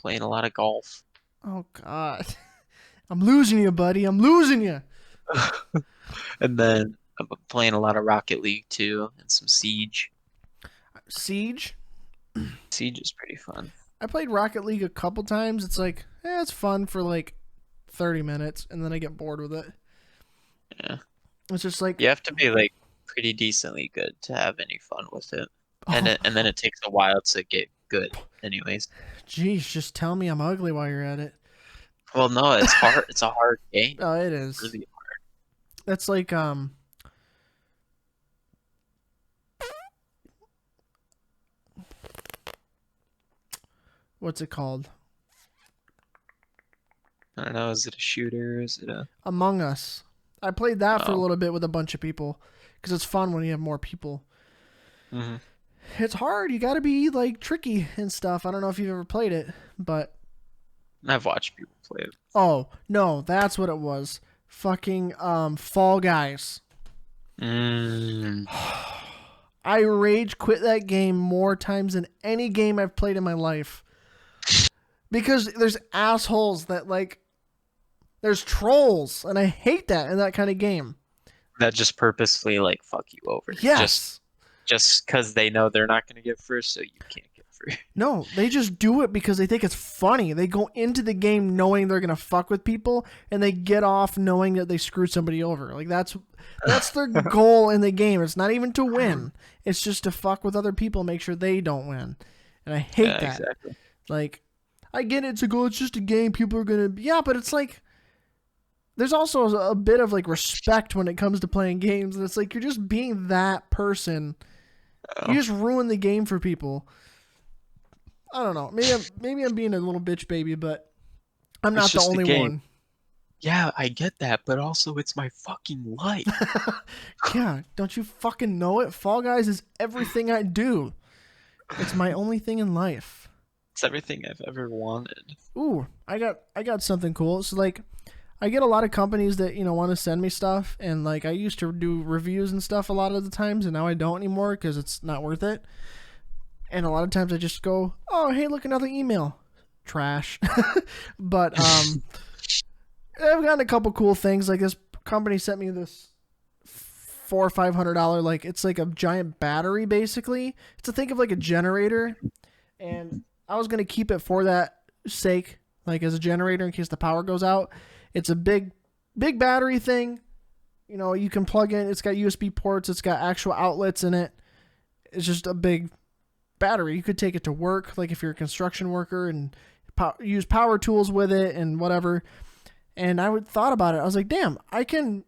playing a lot of golf. Oh God, I'm losing you, buddy. I'm losing you. And then I've been playing a lot of Rocket League too, and some Siege. Siege. Siege is pretty fun. I played Rocket League a couple times. It's like, it's fun for like 30 minutes, and then I get bored with it. Yeah. It's just like, You have to be like pretty decently good to have any fun with it. oh, And then it takes a while to get good anyways. geez, just tell me I'm ugly while you're at it. Well, no, it's hard. It's a hard game. Oh, it is. Really. That's like, what's it called? I don't know. Is it a shooter? Is it a... Among Us. I played that for a Oh. little bit with a bunch of people because it's fun when you have more people. Mhm. It's hard. You got to be like tricky and stuff. I don't know if you've ever played it, but I've watched people play it. oh no, that's what it was. Fucking Fall Guys. Mm. I rage quit that game more times than any game I've played in my life. Because there's assholes that like there's trolls and I hate that in that kind of game. That just purposefully like fuck you over. Yes. Just because they know they're not going to get first, so you can't get No, they just do it because they think it's funny. They go into the game knowing they're gonna fuck with people, and they get off knowing that they screwed somebody over. Like that's their goal in the game. It's not even to win. It's just to fuck with other people, make sure they don't win. And I hate Yeah, that. exactly. Like, I get it. It's like, oh, it's just a game. People are gonna, yeah, but it's like, there's also a bit of like respect when it comes to playing games, and it's like you're just being that person. You just ruin the game for people. I don't know. Maybe I'm being a little bitch baby, but I'm not the only one. Yeah, I get that, but also it's my fucking life. Yeah, don't you fucking know it? Fall Guys is everything I do. It's my only thing in life. It's everything I've ever wanted. Ooh, I got something cool. So like, I get a lot of companies that want to send me stuff, and like I used to do reviews and stuff a lot of the times, and now I don't anymore because it's not worth it. And a lot of times I just go, oh, hey, look, another email. Trash. But I've gotten a couple cool things. Like this company sent me this $400 or $500, like it's like a giant battery basically. It's a think of like a generator. And I was going to keep it for that sake, like as a generator in case the power goes out. It's a big battery thing. You can plug in. It's got USB ports. It's got actual outlets in it. It's just a big battery. You could take it to work, like if you're a construction worker, and use power tools with it and whatever. And I thought about it. I was like, damn, I can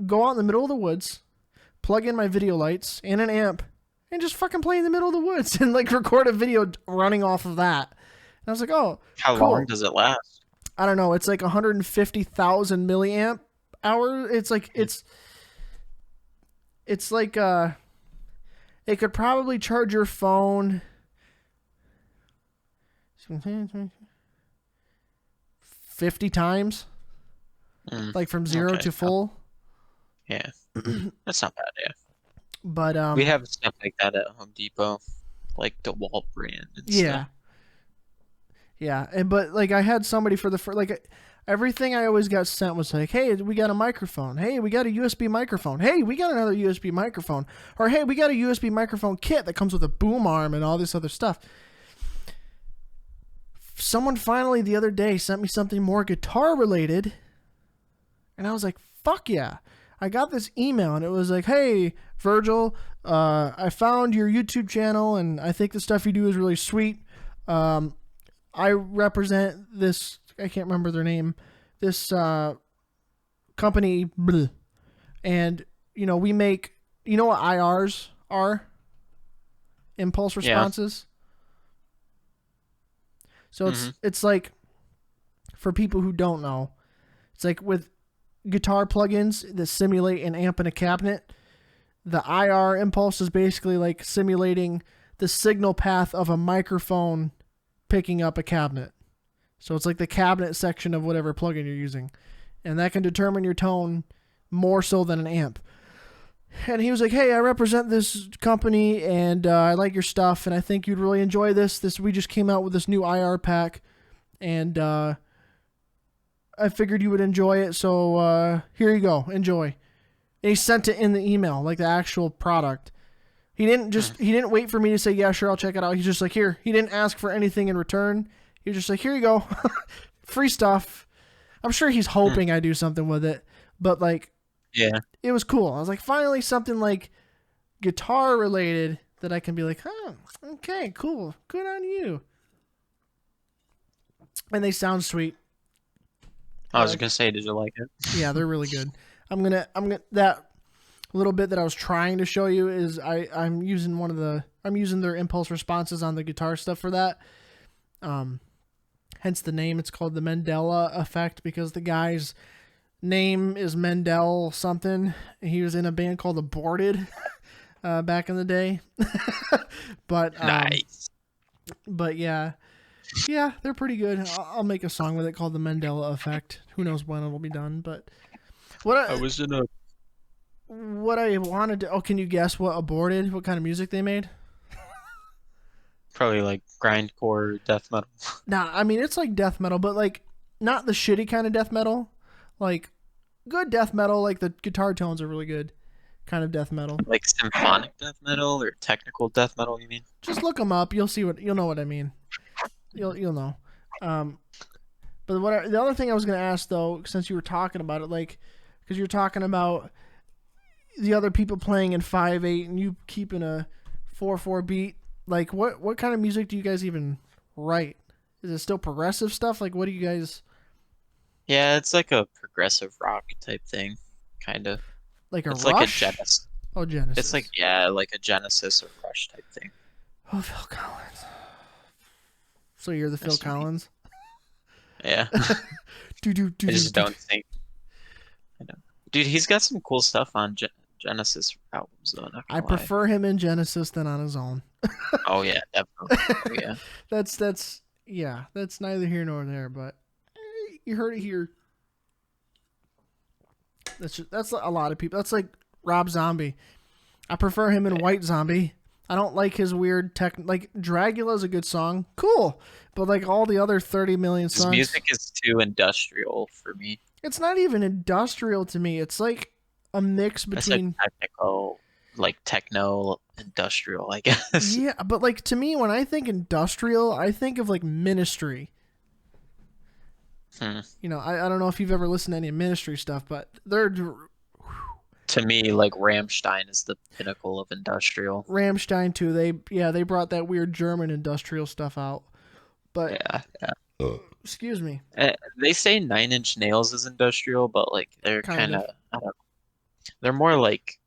go out in the middle of the woods, plug in my video lights and an amp, and just fucking play in the middle of the woods and like record a video running off of that. And I was like, oh, how cool. long does it last? I don't know. It's like 150,000 milliamp hours. It's like it could probably charge your phone 50 times, like from zero to full. Yeah, that's not bad. Yeah, but we have stuff like that at Home Depot, like the Wall brand. And yeah, stuff. Yeah, but like I had somebody for like everything I always got sent was like, hey, we got a microphone. Hey, we got a USB microphone. Hey, we got another USB microphone. Or hey, we got a USB microphone kit that comes with a boom arm and all this other stuff. Someone finally the other day sent me something more guitar related, and I was like, fuck yeah. I got this email and it was like, hey, Virgil, I found your YouTube channel and I think the stuff you do is really sweet. I represent this, I can't remember their name, this company, bleh. And, we make, what IRs are? Impulse responses. Yeah. So it's like, for people who don't know, it's like with guitar plugins that simulate an amp in a cabinet, the IR impulse is basically like simulating the signal path of a microphone picking up a cabinet. So it's like the cabinet section of whatever plugin you're using. And that can determine your tone more so than an amp. And he was like, hey, I represent this company and I like your stuff and I think you'd really enjoy this. We just came out with this new IR pack and I figured you would enjoy it. So here you go. Enjoy. And he sent it in the email, like the actual product. He didn't wait for me to say, yeah, sure, I'll check it out. He's just like, here. He didn't ask for anything in return. He was just like, here you go. Free stuff. I'm sure he's hoping I do something with it. But, like, yeah, it was cool. I was like, finally something, like, guitar related that I can be like, huh, okay, cool. Good on you. And they sound sweet. I was going to say, did you like it? Yeah, they're really good. I'm gonna that little bit that I was trying to show you is I'm using their impulse responses on the guitar stuff for that. Hence the name. It's called the Mandela effect because the guy's name is Mendel something. He was in a band called Aborted back in the day. But nice. But yeah, they're pretty good. I'll make a song with it called the Mandela effect. Who knows when it'll be done? But what I wanted to. Oh, can you guess what Aborted? What kind of music they made? Probably like grindcore death metal. Nah, I mean it's like death metal, but like not the shitty kind of death metal. Like good death metal. Like the guitar tones are really good. kind of death metal. Like symphonic death metal or technical death metal, you mean? Just look them up. You'll know what I mean. You'll know. But the other thing I was gonna ask though, since you were talking about it, like, because you're talking about the other people playing in 5/8 and you keeping a 4/4 beat, like what kind of music do you guys even write? Is it still progressive stuff? Like, what do you guys Yeah, it's like a progressive rock type thing, kind of. like a It's like a Rush? Genesis. Oh, It's like Genesis. like a Genesis or Rush type thing. Oh, Phil Collins. So you're the Phil That's me. Collins? Yeah, Do do do I do just do. don't think. I don't. Dude, he's got some cool stuff on Genesis albums, though. Not I gonna lie. prefer him in Genesis than on his own. Oh yeah, definitely. Oh yeah. That's yeah. That's neither here nor there. But you heard it here. That's a lot of people. That's like Rob Zombie. I prefer him in White Zombie. I don't like his weird tech. Like Dragula's a good song, cool, but like all the other 30 million His songs, music is too industrial for me. it's not even industrial to me. It's like a mix I said between technical, like techno industrial, I guess. yeah, but like to me when I think industrial, I think of like Ministry. Hmm. You know, I don't know if you've ever listened to any Ministry stuff, but they're To me, like Rammstein is the pinnacle of industrial. Rammstein too. They brought that weird German industrial stuff out. But Yeah, yeah. excuse me, They say Nine Inch Nails is industrial, but like they're kind kind of. of, I don't know, they're more like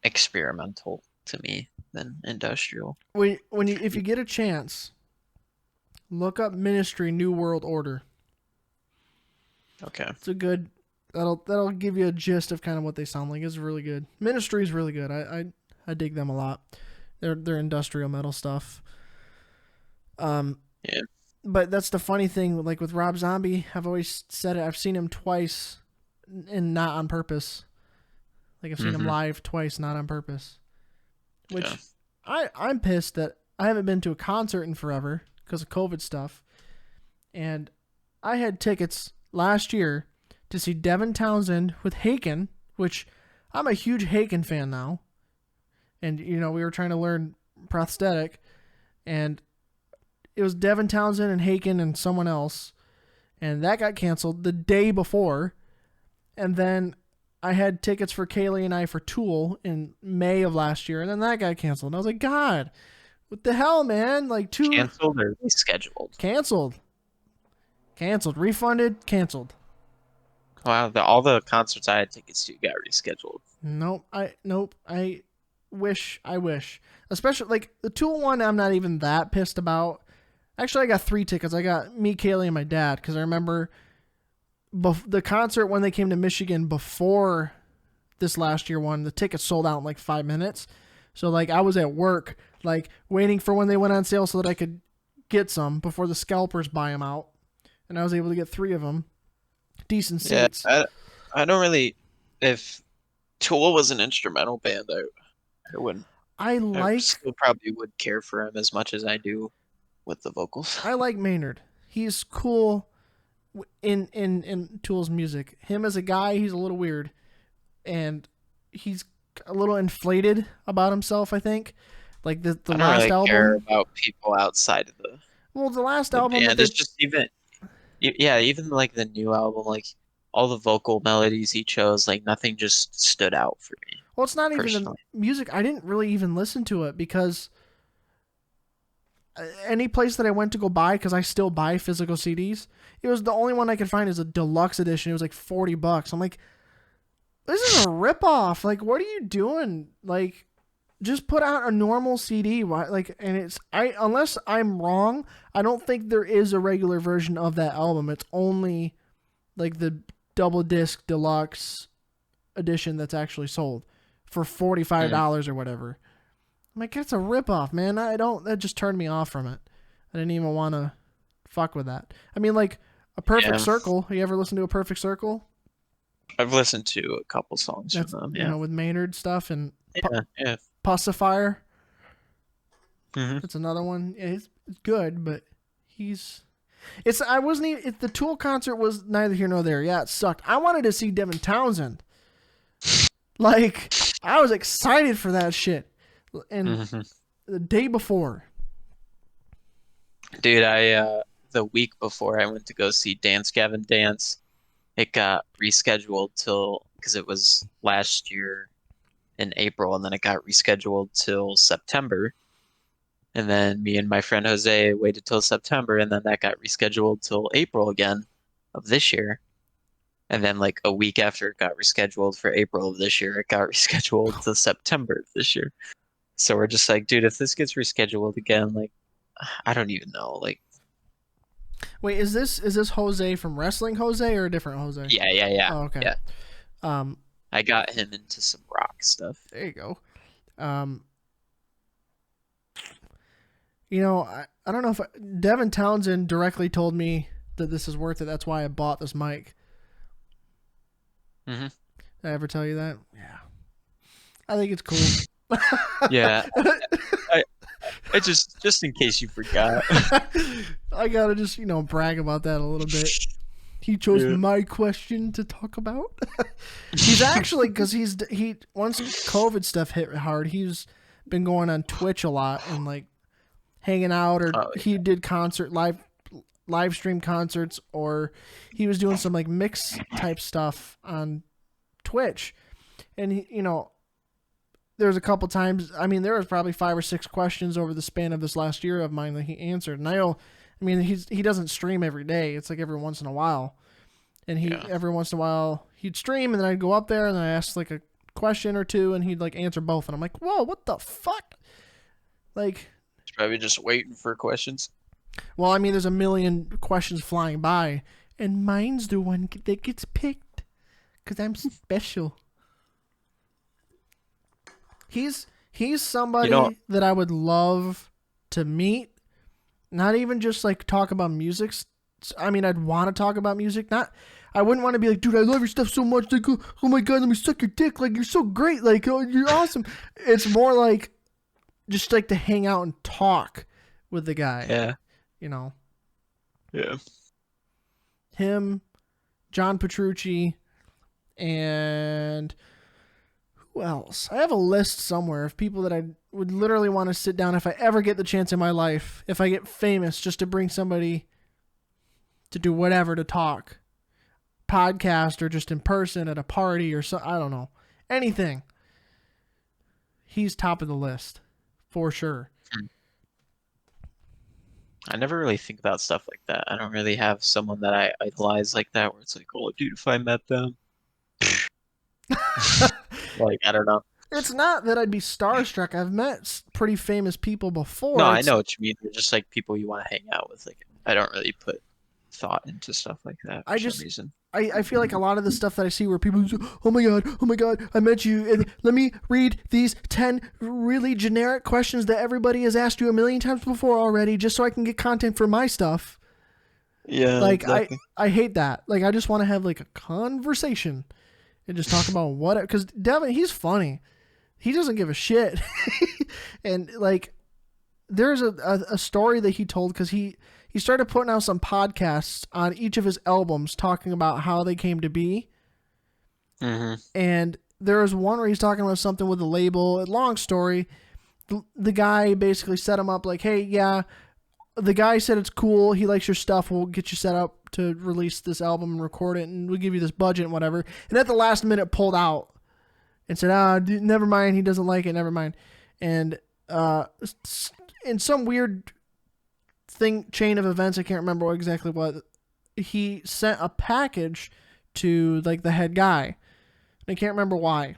experimental to me than industrial. When you if you get a chance, look up Ministry New World Order. Okay. It's a good that'll give you a gist of kind of what they sound like. It's really good. Ministry is really good. I dig them a lot. They're industrial metal stuff. Yeah. But that's the funny thing. Like with Rob Zombie, I've always said it. I've seen him twice, and not on purpose. Like I've seen him live twice, not on purpose. Which I'm pissed that I haven't been to a concert in forever because of COVID stuff. And I had tickets last year to see Devin Townsend with Haken, which I'm a huge Haken fan now. And, you know, we were trying to learn prosthetic, and it was Devin Townsend and Haken and someone else. And that got canceled the day before. And then I had tickets for Kaylee and I for Tool in May of last year, and then that got canceled. And I was like, God, what the hell, man? Like Canceled or rescheduled? Canceled, refunded, canceled. Wow, all the concerts I had tickets to got rescheduled. Nope. I wish. Especially like the Tool one. I'm not even that pissed about. Actually, I got 3 tickets. I got me, Kaylee, and my dad because I remember the concert when they came to Michigan before this last year one. The tickets sold out in like 5 minutes. So like I was at work like waiting for when they went on sale so that I could get some before the scalpers buy them out, and I was able to get 3 of them. Decent Yeah, seats. I don't really. If Tool was an instrumental band, I wouldn't. I I like still probably would care for him as much as I do with the vocals. Maynard. He's cool in Tool's music. Him as a guy, he's a little weird, and he's a little inflated about himself. I think, like the I don't last really album. care about people outside of Well, the last the album. band. It's just yeah, even like the new album, like all the vocal melodies he chose, like nothing just stood out for me Well, it's not even the personally. music. I didn't really even listen to it because any place that I went to go buy, because I still buy physical CDs, it was the only one I could find is a deluxe edition. It was like $40. I'm like, this is a ripoff. Like, what are you doing? Like, just put out a normal CD. Why? Like, and unless I'm wrong, I don't think there is a regular version of that album. It's only like the double disc deluxe edition that's actually sold for $45 or whatever. I'm like, it's a ripoff, man. That just turned me off from it. I didn't even want to fuck with that. I mean, like, A Perfect Circle. You ever listen to A Perfect Circle? I've listened to a couple songs from them, You know, with Maynard stuff and yeah. Pacifier. Mm-hmm. That's another one. Yeah, it's good, but I wasn't even, the Tool concert was neither here nor there. Yeah, it sucked. I wanted to see Devin Townsend. Like, I was excited for that shit. And Hmm. the day before, Dude, the week before I went to go see Dance Gavin Dance, it got rescheduled till because it was last year in April, and then it got rescheduled till September. And then me and my friend Jose waited till September, and then that got rescheduled till April again of this year. And then like a week after it got rescheduled for April of this year, it got rescheduled to September of this year. So we're just like, dude, if this gets rescheduled again, like I don't even know. Like, wait, is this Jose from Wrestling Jose or a different Jose? yeah, yeah, yeah, Oh, okay. yeah. Um, I got him into some rock stuff. there you go. Um, I don't know if Devin Townsend directly told me that this is worth it. That's why I bought this mic. Hmm. Did I ever tell you that? Yeah. I think it's cool. Yeah, I, I just in case you forgot. I gotta just, brag about that a little bit. He chose Yeah. my question to talk about. He's actually, because he once COVID stuff hit hard, he's been going on Twitch a lot and like hanging out, or Oh, he did live stream concerts, or he was doing some like mix type stuff on Twitch. And there was a couple times, I mean, there was probably 5 or 6 questions over the span of this last year of mine that he answered. And he doesn't stream every day. It's like every once in a while. And yeah. every once in a while he'd stream, and then I'd go up there and I asked like a question or two, and he'd like answer both. And I'm like, whoa, what the fuck? Like, He's probably just waiting for questions. well, I mean, there's a million questions flying by, and mine's the one that gets picked because I'm special. He's You know, somebody that I would love to meet. Not even just like talk about music. I mean, I'd want to talk about music. I wouldn't want to be like, dude, I love your stuff so much. Like, oh my god, let me suck your dick. Like, you're so great. Like, oh, you're awesome. It's more like just like to hang out and talk with the guy. yeah, You know, yeah. him, John Petrucci, and who else? I have a list somewhere of people that I would literally want to sit down if I ever get the chance in my life, if I get famous, just to bring somebody to do whatever, to talk, podcast, or just in person at a party or so. I don't know, anything. He's top of the list for sure. I never really think about stuff like that. I don't really have someone that I idolize like that, where it's like, oh, dude, if I met them, like, I don't know. It's not that I'd be starstruck. I've met pretty famous people No, before. I know what you mean. They're just like people you want to hang out with. Like, I don't really put thought into stuff like that for some reason. I feel like a lot of the stuff that I see where people say, oh my god, I met you, and let me read these 10 really generic questions that everybody has asked you a million times before already, just so I can get content for my stuff. Yeah, Like, exactly. I hate that. Like, I just want to have like a conversation and just talk about what, because Devin, he's funny. He doesn't give a shit. And like, there's a story that he told, because he started putting out some podcasts on each of his albums talking about how they came to be. Hmm. And there was one where he's talking about something with the label. Long story. The guy basically set him up like, hey, yeah, the guy said it's cool. He likes your stuff. We'll get you set up to release this album and record it, and we'll give you this budget and whatever. And at the last minute pulled out and said, never mind. He doesn't like it. Never mind. And in some weird chain of events, I can't remember exactly what, he sent a package to like the head guy. I can't remember why.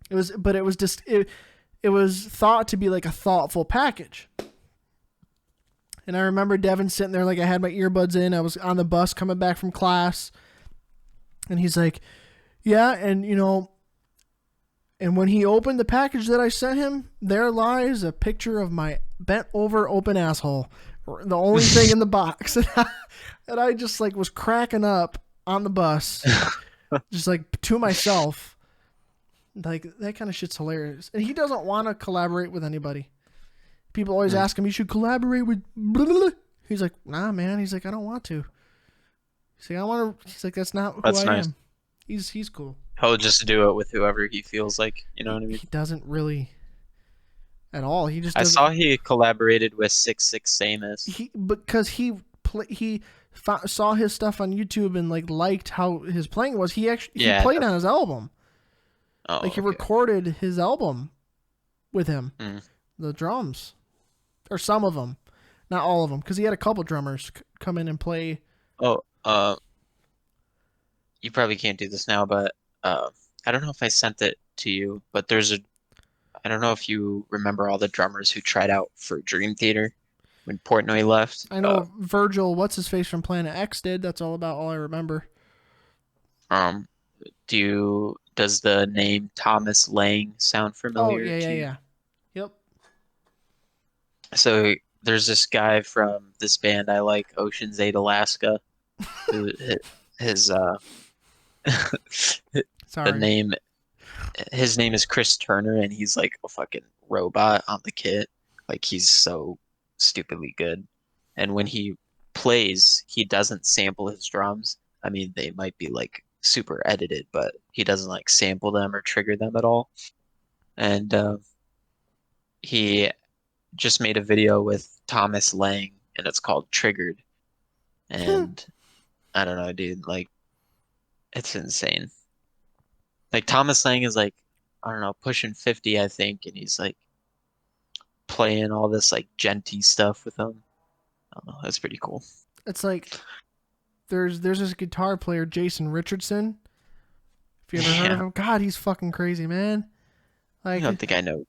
It was just it was thought to be like a thoughtful package. And I remember Devin sitting there, like I had my earbuds in. I was on the bus coming back from class, and he's like, "Yeah," and and when he opened the package that I sent him, there lies a picture of my bent over open asshole, the only thing in the box. And I just like was cracking up on the bus, just like to myself. Like, that kind of shit's hilarious. And he doesn't want to collaborate with anybody. People always ask him, you should collaborate with blah, blah, blah. He's like, nah, man. He's like, I don't want to. He's like, that's not who That's I nice. am. He's cool. He'll just do it with whoever he feels like. You know He what I mean? he doesn't really at all. He just I doesn't. saw he collaborated with 6 He because saw his stuff on YouTube and like liked how his playing was. He Yeah. played on his album. Like Oh, he okay. recorded his album with him, Hmm. the drums or some of them, not all of them, because he had a couple drummers come in and play. Oh, you probably can't do this now, but uh, I don't know if I sent it to you, but I don't know if you remember all the drummers who tried out for Dream Theater when Portnoy left. I know Virgil, what's his face from Planet X did. That's all I remember. Um, does the name Thomas Lang sound Oh familiar yeah, yeah, to you? yeah. Yep. So there's this guy from this band I like, Ocean's 8 Alaska, who his the Sorry. name his name is Chris Turner, and he's like a fucking robot on the kit. Like he's so stupidly good. And when he plays, he doesn't sample his drums. I mean, they might be like super edited, but he doesn't like sample them or trigger them at all. And he just made a video with Thomas Lang, and it's called Triggered. And I don't know, dude, like it's insane. Like Thomas Lang is like, I don't know, pushing 50, I think, and he's like playing all this like genty stuff with them. I don't know, that's pretty cool. It's like there's this guitar player Jason Richardson. If you ever heard of Yeah, him, God, he's fucking crazy, man. I Like, don't think I know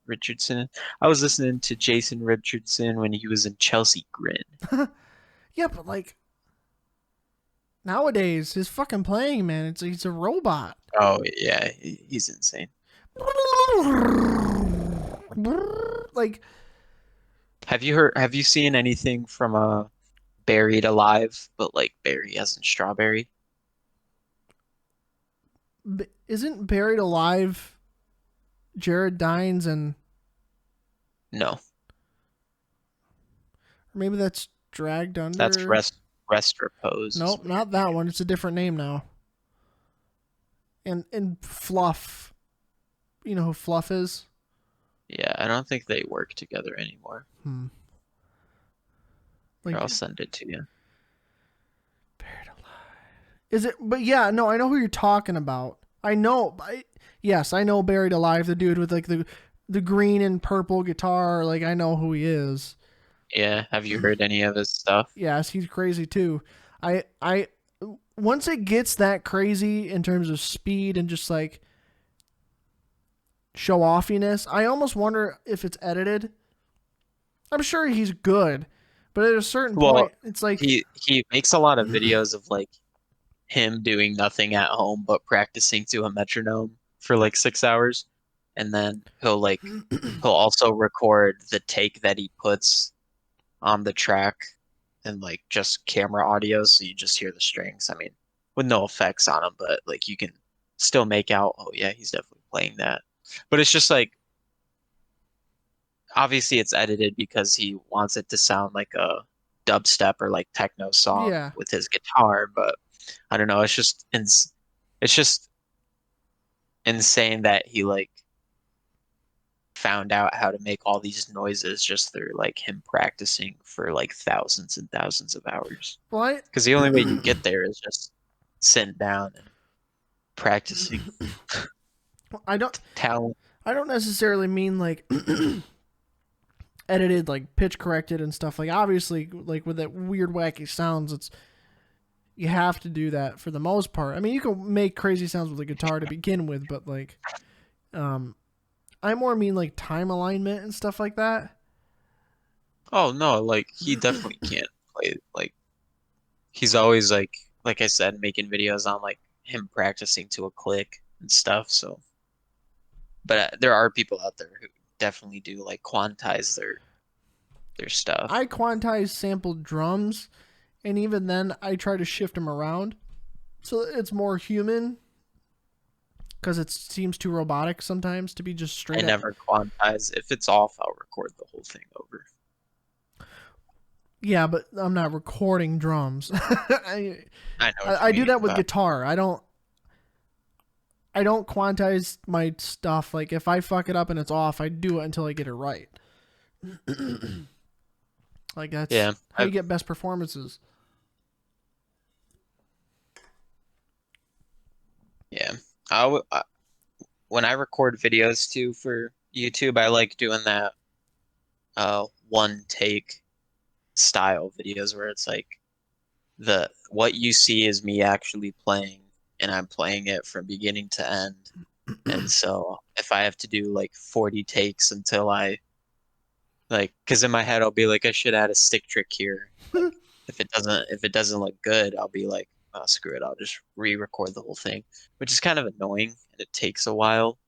Richardson. I was listening to Jason Richardson when he was in Chelsea Grin. yeah, but like nowadays, his fucking playing, man, he's a robot. Oh yeah, he's insane. Like Have you seen anything from Buried Alive, but like berry as in strawberry? isn't Buried Alive Jared Dines and No, or maybe that's Dragged that's Under? Rest Repose is Nope, what you're not that thinking. one. It's a different name now. And Fluff. You know who Fluff is? Yeah, I don't think they work together anymore. Hmm. Here, Like I'll send it to you. Buried Alive. Is it? But yeah, no, I know who you're talking about. I know. Yes, I know Buried Alive, the dude with like the green and purple guitar. Like I know who he is. Yeah, have you heard any of his stuff? Yes, he's crazy too. I once it gets that crazy in terms of speed and just like show offiness, I almost wonder if it's edited. I'm sure he's good, but at a certain Well, point, it's like, he makes a lot of videos of like him doing nothing at home but practicing to a metronome for like 6 hours, and then he'll also record the take that he puts on the track and like just camera audio, so you just hear the strings. I mean, with no effects on them, but like you can still make out, oh yeah, he's definitely playing that. But it's just like obviously it's edited because he wants it to sound like a dubstep or like techno song yeah. with his guitar, but I don't know, it's just insane that he like found out how to make all these noises just through like him practicing for like thousands and thousands of hours. Well, Because the only way you get there is just sitting down and practicing I don't talent. I don't necessarily mean like edited, like pitch corrected and stuff. Like obviously, like with that weird wacky sounds, it's you have to do that for the most part. I mean, you can make crazy sounds with a guitar to begin with, but like, um, I more mean like time alignment and stuff like that. Oh no, like he definitely can't play like he's always like I said, making videos on like him practicing to a click and stuff. So, but there are people out there who definitely do like quantize their stuff. I quantize sampled drums, and even then, I try to shift them around so it's more human because it seems too robotic sometimes to be just I straight up. never quantize. If it's off, I'll record the whole thing over. Yeah, but I'm not recording drums. I, I know what you I do mean, that with but guitar. I don't. I don't quantize my stuff. Like if I fuck it up and it's off, I do it until I get it right. Like that's Yeah. how you get best performances. Yeah. When I record videos too for YouTube, I like doing that one take style videos where it's like the what you see is me actually playing and I'm playing it from beginning to end. And so if I have to do like 40 takes until I like, because in my head I'll be like, I should add a stick trick here. Like if it doesn't look good, I'll be like, oh, screw it, I'll just re-record the whole thing, which is kind of annoying and it takes a while,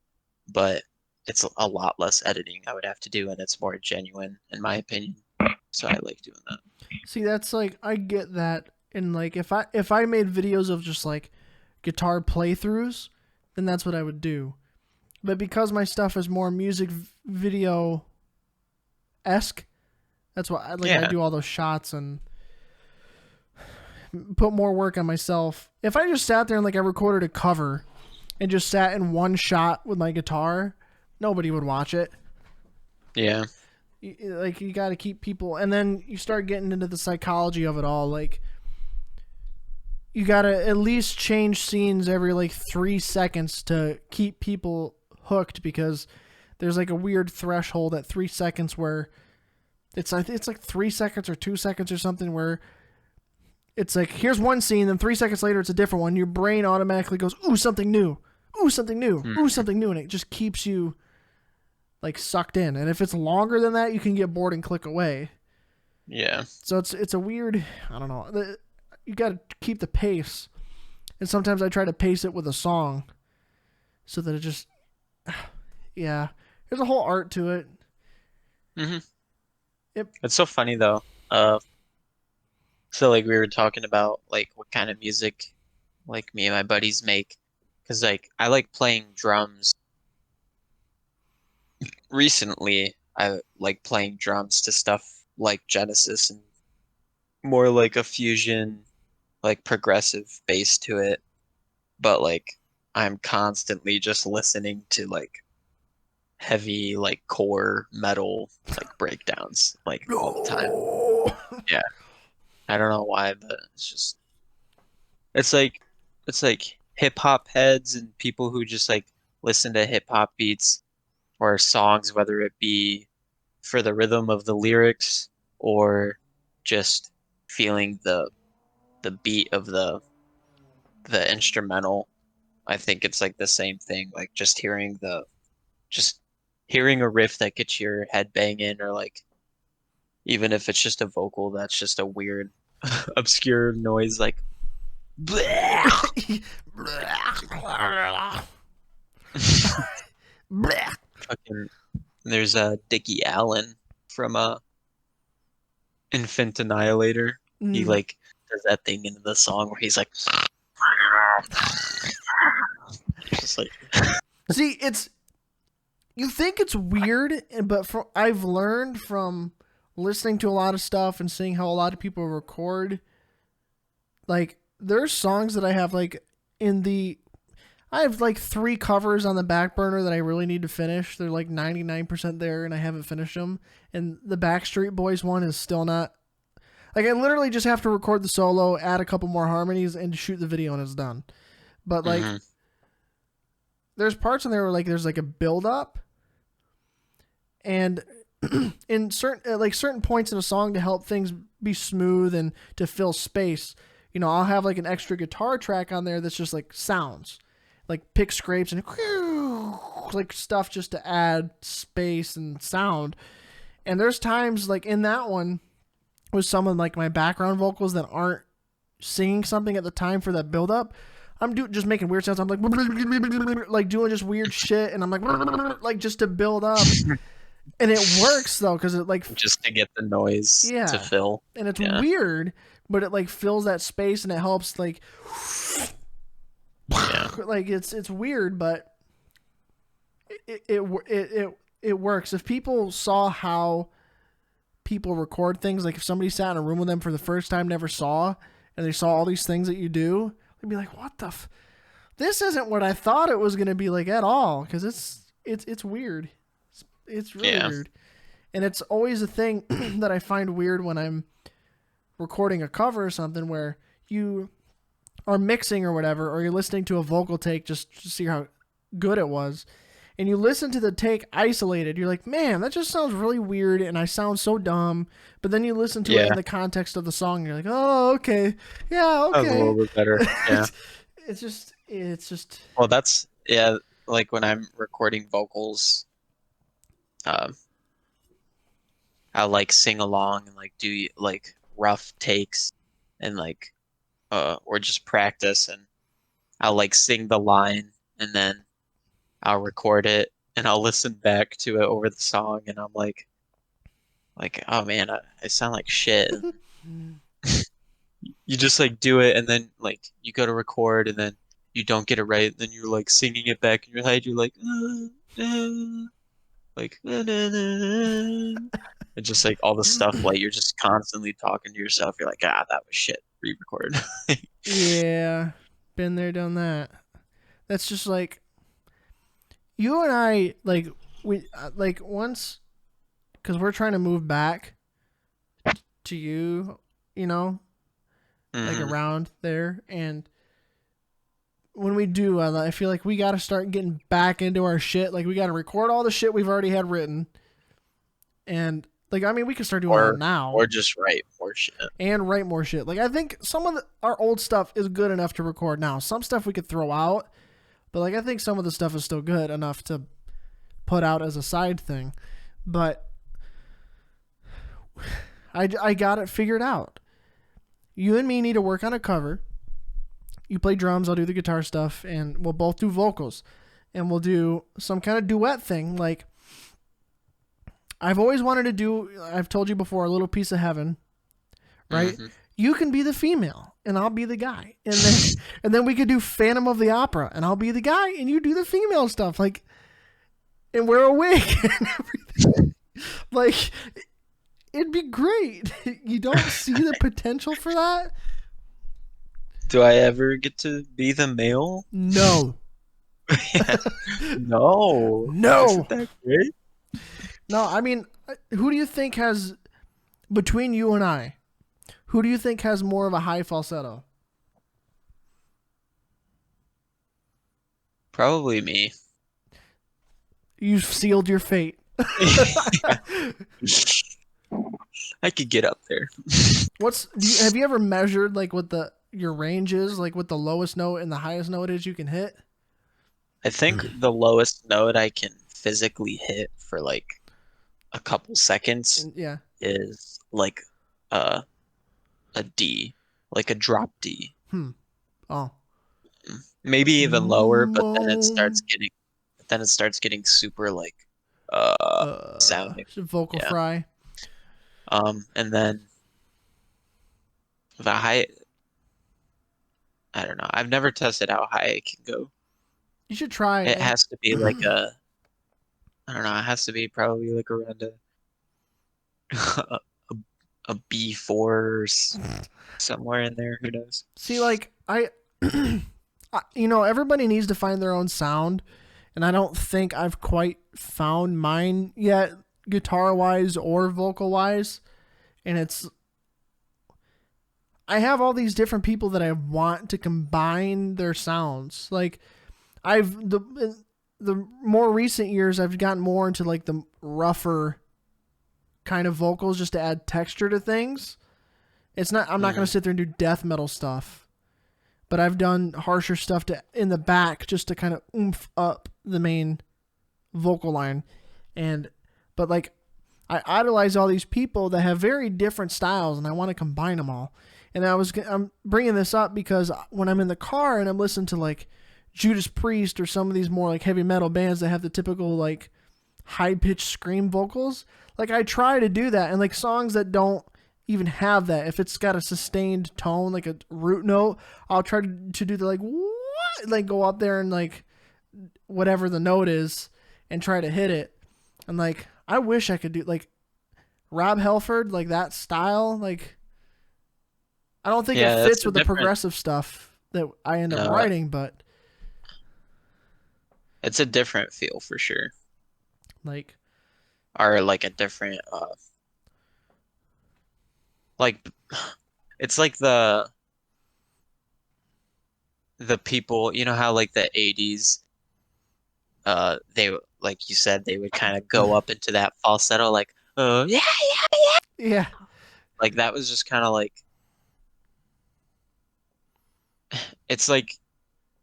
but it's a lot less editing I would have to do and it's more genuine in my opinion. So I like doing that. See, that's like I get that, and like if I made videos of just like guitar playthroughs, then that's what I would do. But because my stuff is more music video esque, that's why I Yeah, do all those shots and put more work on myself. If I just sat there and like I recorded a cover and just sat in one shot with my guitar, nobody would watch it. yeah, Like you got to keep people, and then you start getting into the psychology of it all. Like you got to at least change scenes every like 3 seconds to keep people hooked, because there's like a weird threshold at 3 seconds where it's like 3 seconds or 2 seconds or something, where it's like here's one scene, then 3 seconds later it's a different one. Your brain automatically goes, ooh, something new, ooh, something new, ooh, something new, and it just keeps you like sucked in. And if it's longer than that, you can get bored and click away. yeah. So it's a weird, I don't know. You got to keep the pace, and sometimes I try to pace it with a song, so that it just, yeah. There's a whole art to it. hmm Yep. It's so funny though. So like we were talking about like what kind of music like me and my buddies make, because like I like playing drums. Recently, I like playing drums to stuff like Genesis and more like a fusion, like progressive bass to it. But like I'm constantly just listening to like heavy like core metal like breakdowns like all the time. No. Yeah, I don't know why, but it's like it's like hip hop heads and people who just like listen to hip hop beats or songs, whether it be for the rhythm of the lyrics or just feeling the beat of the instrumental. I think it's like the same thing, like just hearing a riff that gets your head banging, or like even if it's just a vocal that's just a weird obscure noise like fucking there's Dickie Allen from Infant Annihilator. He Mm. like does that thing into the song where he's like just like See, it's, you think it's weird, but I've learned from listening to a lot of stuff and seeing how a lot of people record. Like there's songs that I have like in the I have like 3 covers on the back burner that I really need to finish. They're like 99% there, and I haven't finished them. And the Backstreet Boys one is still not. Like I literally just have to record the solo, add a couple more harmonies, and shoot the video, and it's done. But like, mhm. there's parts in there where like there's like a build up, and in certain points in a song to help things be smooth and to fill space, I'll have like an extra guitar track on there that's just like sounds, like pick scrapes and like stuff just to add space and sound. And there's times like in that one with some of like my background vocals that aren't singing something at the time for that build up. I'm just making weird sounds. I'm like doing just weird shit, and I'm like just to build up. And it works though, because it like, Just to get the noise to yeah, fill. and it's Yeah. weird, but it like fills that space, and it helps like Yeah. like it's weird, but it works. If people saw how people record things, like if somebody sat in a room with them for the first time, never saw, and they saw all these things that you do, they'd be like, what the this isn't what I thought it was gonna be like at all, because it's weird. It's really Yeah. weird, and it's always a thing that I find weird when I'm recording a cover or something where you are mixing or whatever, or you're listening to a vocal take just to see how good it was, and you listen to the take isolated, you're like, man, that just sounds really weird and I sound so dumb. But then you listen to it in Yeah. the context of the song and you're like, oh, okay. Yeah, That was a okay. little bit better. Yeah. It's just Well, yeah, like when I'm recording vocals, um, I'll like sing along and like do like rough takes and like or just practice and I'll like sing the line and then I'll record it and I'll listen back to it over the song and I'm like oh man, I sound like shit. And you just like do it and then like you go to record and then you don't get it right, then you're like singing it back in your head, you're like like and just like all the stuff like you're just constantly talking to yourself. You're like, ah, that was shit. Re-record. yeah, been there, done that. That's just like you and I like once because we're trying to move back to you, you know, like Hmm. around there. And when we do, I feel like we got to start getting back into our shit. Like we got to record all the shit we've already had written, and like I mean, we can start doing that or now or just write more shit. and write more shit. Like I think some of our old stuff is good enough to record now. Some stuff we could throw out, but like I think some of the stuff is still good enough to put out as a side thing. But I got it figured out. You and me need to work on a cover. You play drums, I'll do the guitar stuff, and we'll both do vocals. And we'll do some kind of duet thing. Like, I've always wanted to do, I've told you before, A Little Piece of Heaven, right? Hmm. You can be the female, and I'll be the guy. And then we could do Phantom of the Opera, and I'll be the guy, and you do the female stuff. Like, and wear a wig and everything. Like, it'd be great. You don't see the potential for that? Do I ever get to be the male? No. Yeah. No. No. Isn't that great? No, I mean, who do you think has, between you and I, who do you think has more of a high falsetto? Probably me. You've sealed your fate. I could get up there. Have you ever measured like what your range is, like what the lowest note and the highest note is you can hit? I think the lowest note I can physically hit for like a couple seconds And, yeah. is like a a D, like a drop D. Oh. Maybe even lower, but Mm, then it starts getting super like sounding. vocal Yeah. fry. And then the high, I don't know. I've never tested how high it can go. You should try It and has to be like I don't know, it has to be probably like around a, a B4 or somewhere in there. Who knows? see like everybody needs to find their own sound, and I don't think I've quite found mine yet, guitar wise or vocal wise. And I have all these different people that I want to combine their sounds. Like the more recent years I've gotten more into like the rougher kind of vocals just to add texture to things. I'm not going Hmm. to sit there and do death metal stuff. But I've done harsher stuff in the back just to kind of oomph up the main vocal line. But like I idolize all these people that have very different styles, and I want to combine them all. And I'm bringing this up because when I'm in the car and I'm listening to like Judas Priest or some of these more like heavy metal bands that have the typical like high pitched scream vocals, like I try to do that, and like songs that don't even have that, if it's got a sustained tone like a root note, I'll try to do the like what, like go up there and like whatever the note is and try to hit it. And like I wish I could do like Rob Halford, like that style. Like I don't think it Yeah, fits that's a with the different. progressive stuff that I end up No, writing, but It's a different feel for sure. Like, Or like a different like it's like the people, you know how like the 80s they like you said they would kind of go up into that falsetto like oh yeah, yeah, like that was just kind of like it's like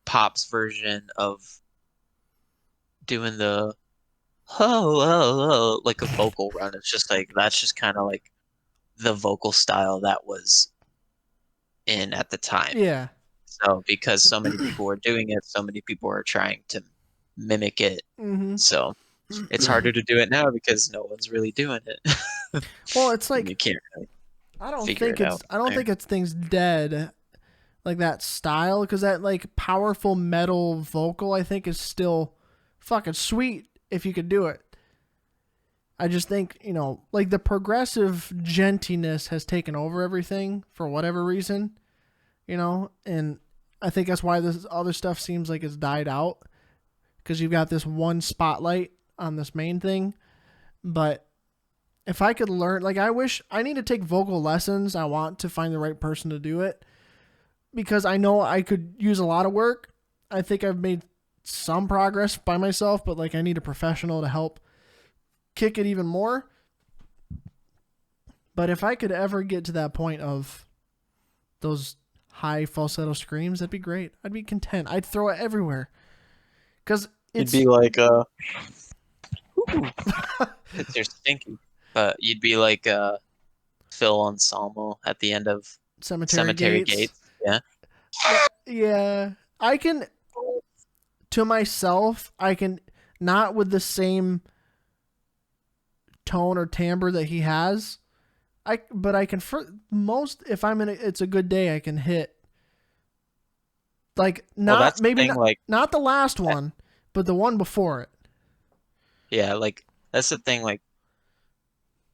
pop's version of doing the like a vocal run. It's just like that's just kind of like the vocal style that was in at the time. yeah. So because so many people were doing it, so many people are trying to mimic it. Mm-hmm. So it's harder to do it now because no one's really doing it. Well, it's And you like can't really figure it out I don't there. think it's things dead like that style because that like powerful metal vocal I think is still fucking sweet if you could do it. I just think, like the progressive gentiness has taken over everything for whatever reason, and I think that's why this other stuff seems like it's died out because you've got this one spotlight on this main thing. But if I could learn, like, I need to take vocal lessons. I want to find the right person to do it because I know I could use a lot of work. I think I've made some progress by myself, but like I need a professional to help kick it even more. But if I could ever get to that point of those high falsetto screams, that'd be great. I'd be content. I'd throw it everywhere. Because You'd it's be like because you're stinky. But you'd be like Phil Anselmo at the end of cemetery Cemetery gates. Gates. Yeah. Yeah. I can, to myself, I can, not with the same tone or timbre that he has. But I can, for most, if I'm in it's a good day, I can hit, like, Well, that's the maybe thing. Like, not the last one, but the one before it. yeah, like that's the thing. Like,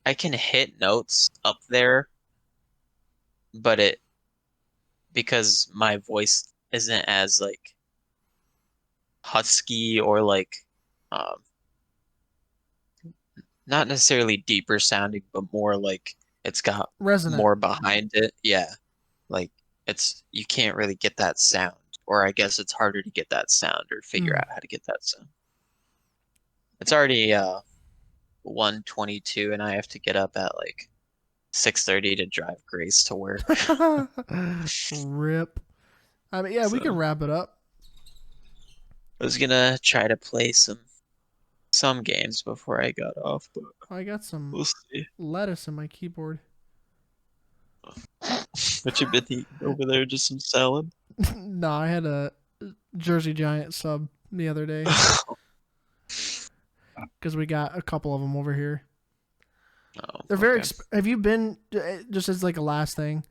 I can hit notes up there, but it because my voice isn't as like husky or like um not necessarily deeper sounding, but more like it's got Resonant. more behind it. Yeah. Like it's you can't really get that sound, or I guess it's harder to get that sound or figure Mm. out how to get that sound. It's already 1:22 and I have to get up at like 6:30 to drive Grace to work. Rip. I mean, yeah, we can So wrap it up. I was gonna try to play some games before I got off, but I got some we'll see. lettuce in my keyboard. What you been eating over there? Just some salad? No, I had a Jersey Giant sub the other day because we got a couple of them over here. Oh, They're very. okay. Have you been? Just as like a last thing,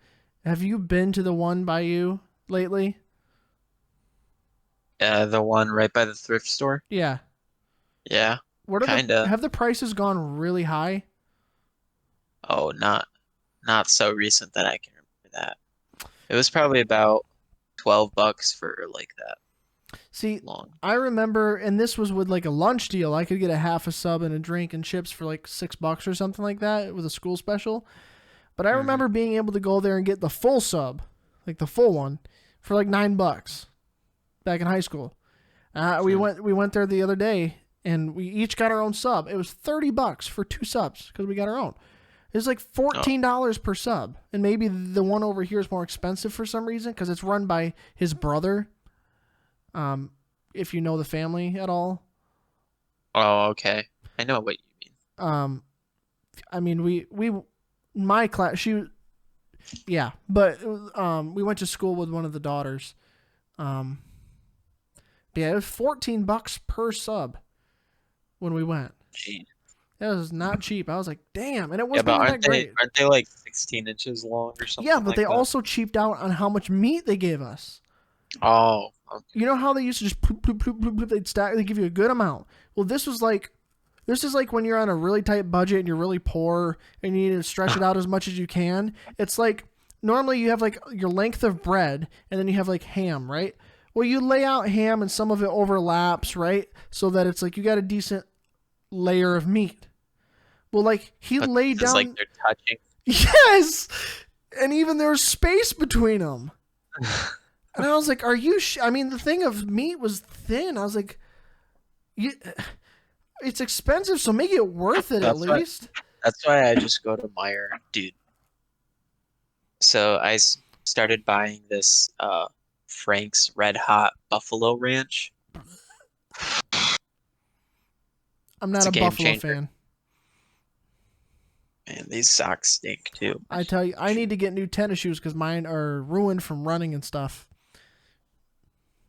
have you been to the one by you lately? The one right by the thrift store? Yeah. Yeah, What are kinda. have the prices gone really high? Oh, not so recent that I can remember that. It was probably about $12 for like that See, long. I remember, and this was with like a lunch deal. I could get a half a sub and a drink and chips for like $6 or something like that with a school special. But I Hmm. remember being able to go there and get the full sub, like the full one, for like $9 back in high school. We Hmm. went there the other day and we each got our own sub. It was $30 for two subs because we got our own. It's like Oh, $14 per sub, and maybe the one over here is more expensive for some reason because it's run by his brother. Um, if you know the family at all, oh, okay. I know what you mean. um, I mean we my class yeah, but we went to school with one of the daughters. Um, yeah, it was $14 per sub when we went. Gee. That was not cheap. I was like, damn, and it Yeah, wasn't but even that great. aren't they like 16 inches long or Yeah, something but they like that? also cheaped out on how much meat they gave us. Oh, You know how they used to just ploop, ploop, ploop, ploop, ploop, they'd stack, they give you a good amount. Well, this is like when you're on a really tight budget and you're really poor and you need to stretch it out as much as you can. It's like normally you have like your length of bread and then you have like ham, right? Well, you lay out ham and some of it overlaps, right? So that it's like you got a decent layer of meat. Well, like he But laid it's like down. they're touching. Yes, and even there was space between them. And I was like, "Are you?" I mean, the thing of meat was thin. I was like, "You, it's expensive, so make it worth it at That's why. least." That's why I just go to Meyer, dude. So started buying this Frank's Red Hot Buffalo Ranch. I'm It's not a a game Buffalo changer. fan. Man, these socks stink too. I tell you, I need to get new tennis shoes because mine are ruined from running and stuff.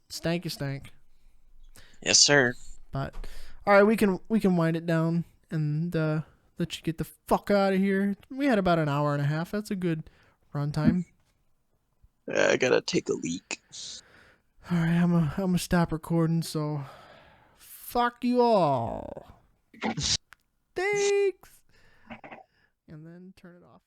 Stanky stank. Yes, sir. But all right, we can wind it down and let you get the fuck out of here. We had about an hour and a half. That's a good run time. I gotta take a leak. All right, I'm gonna stop recording. So fuck you all. Thanks. And then turn it off.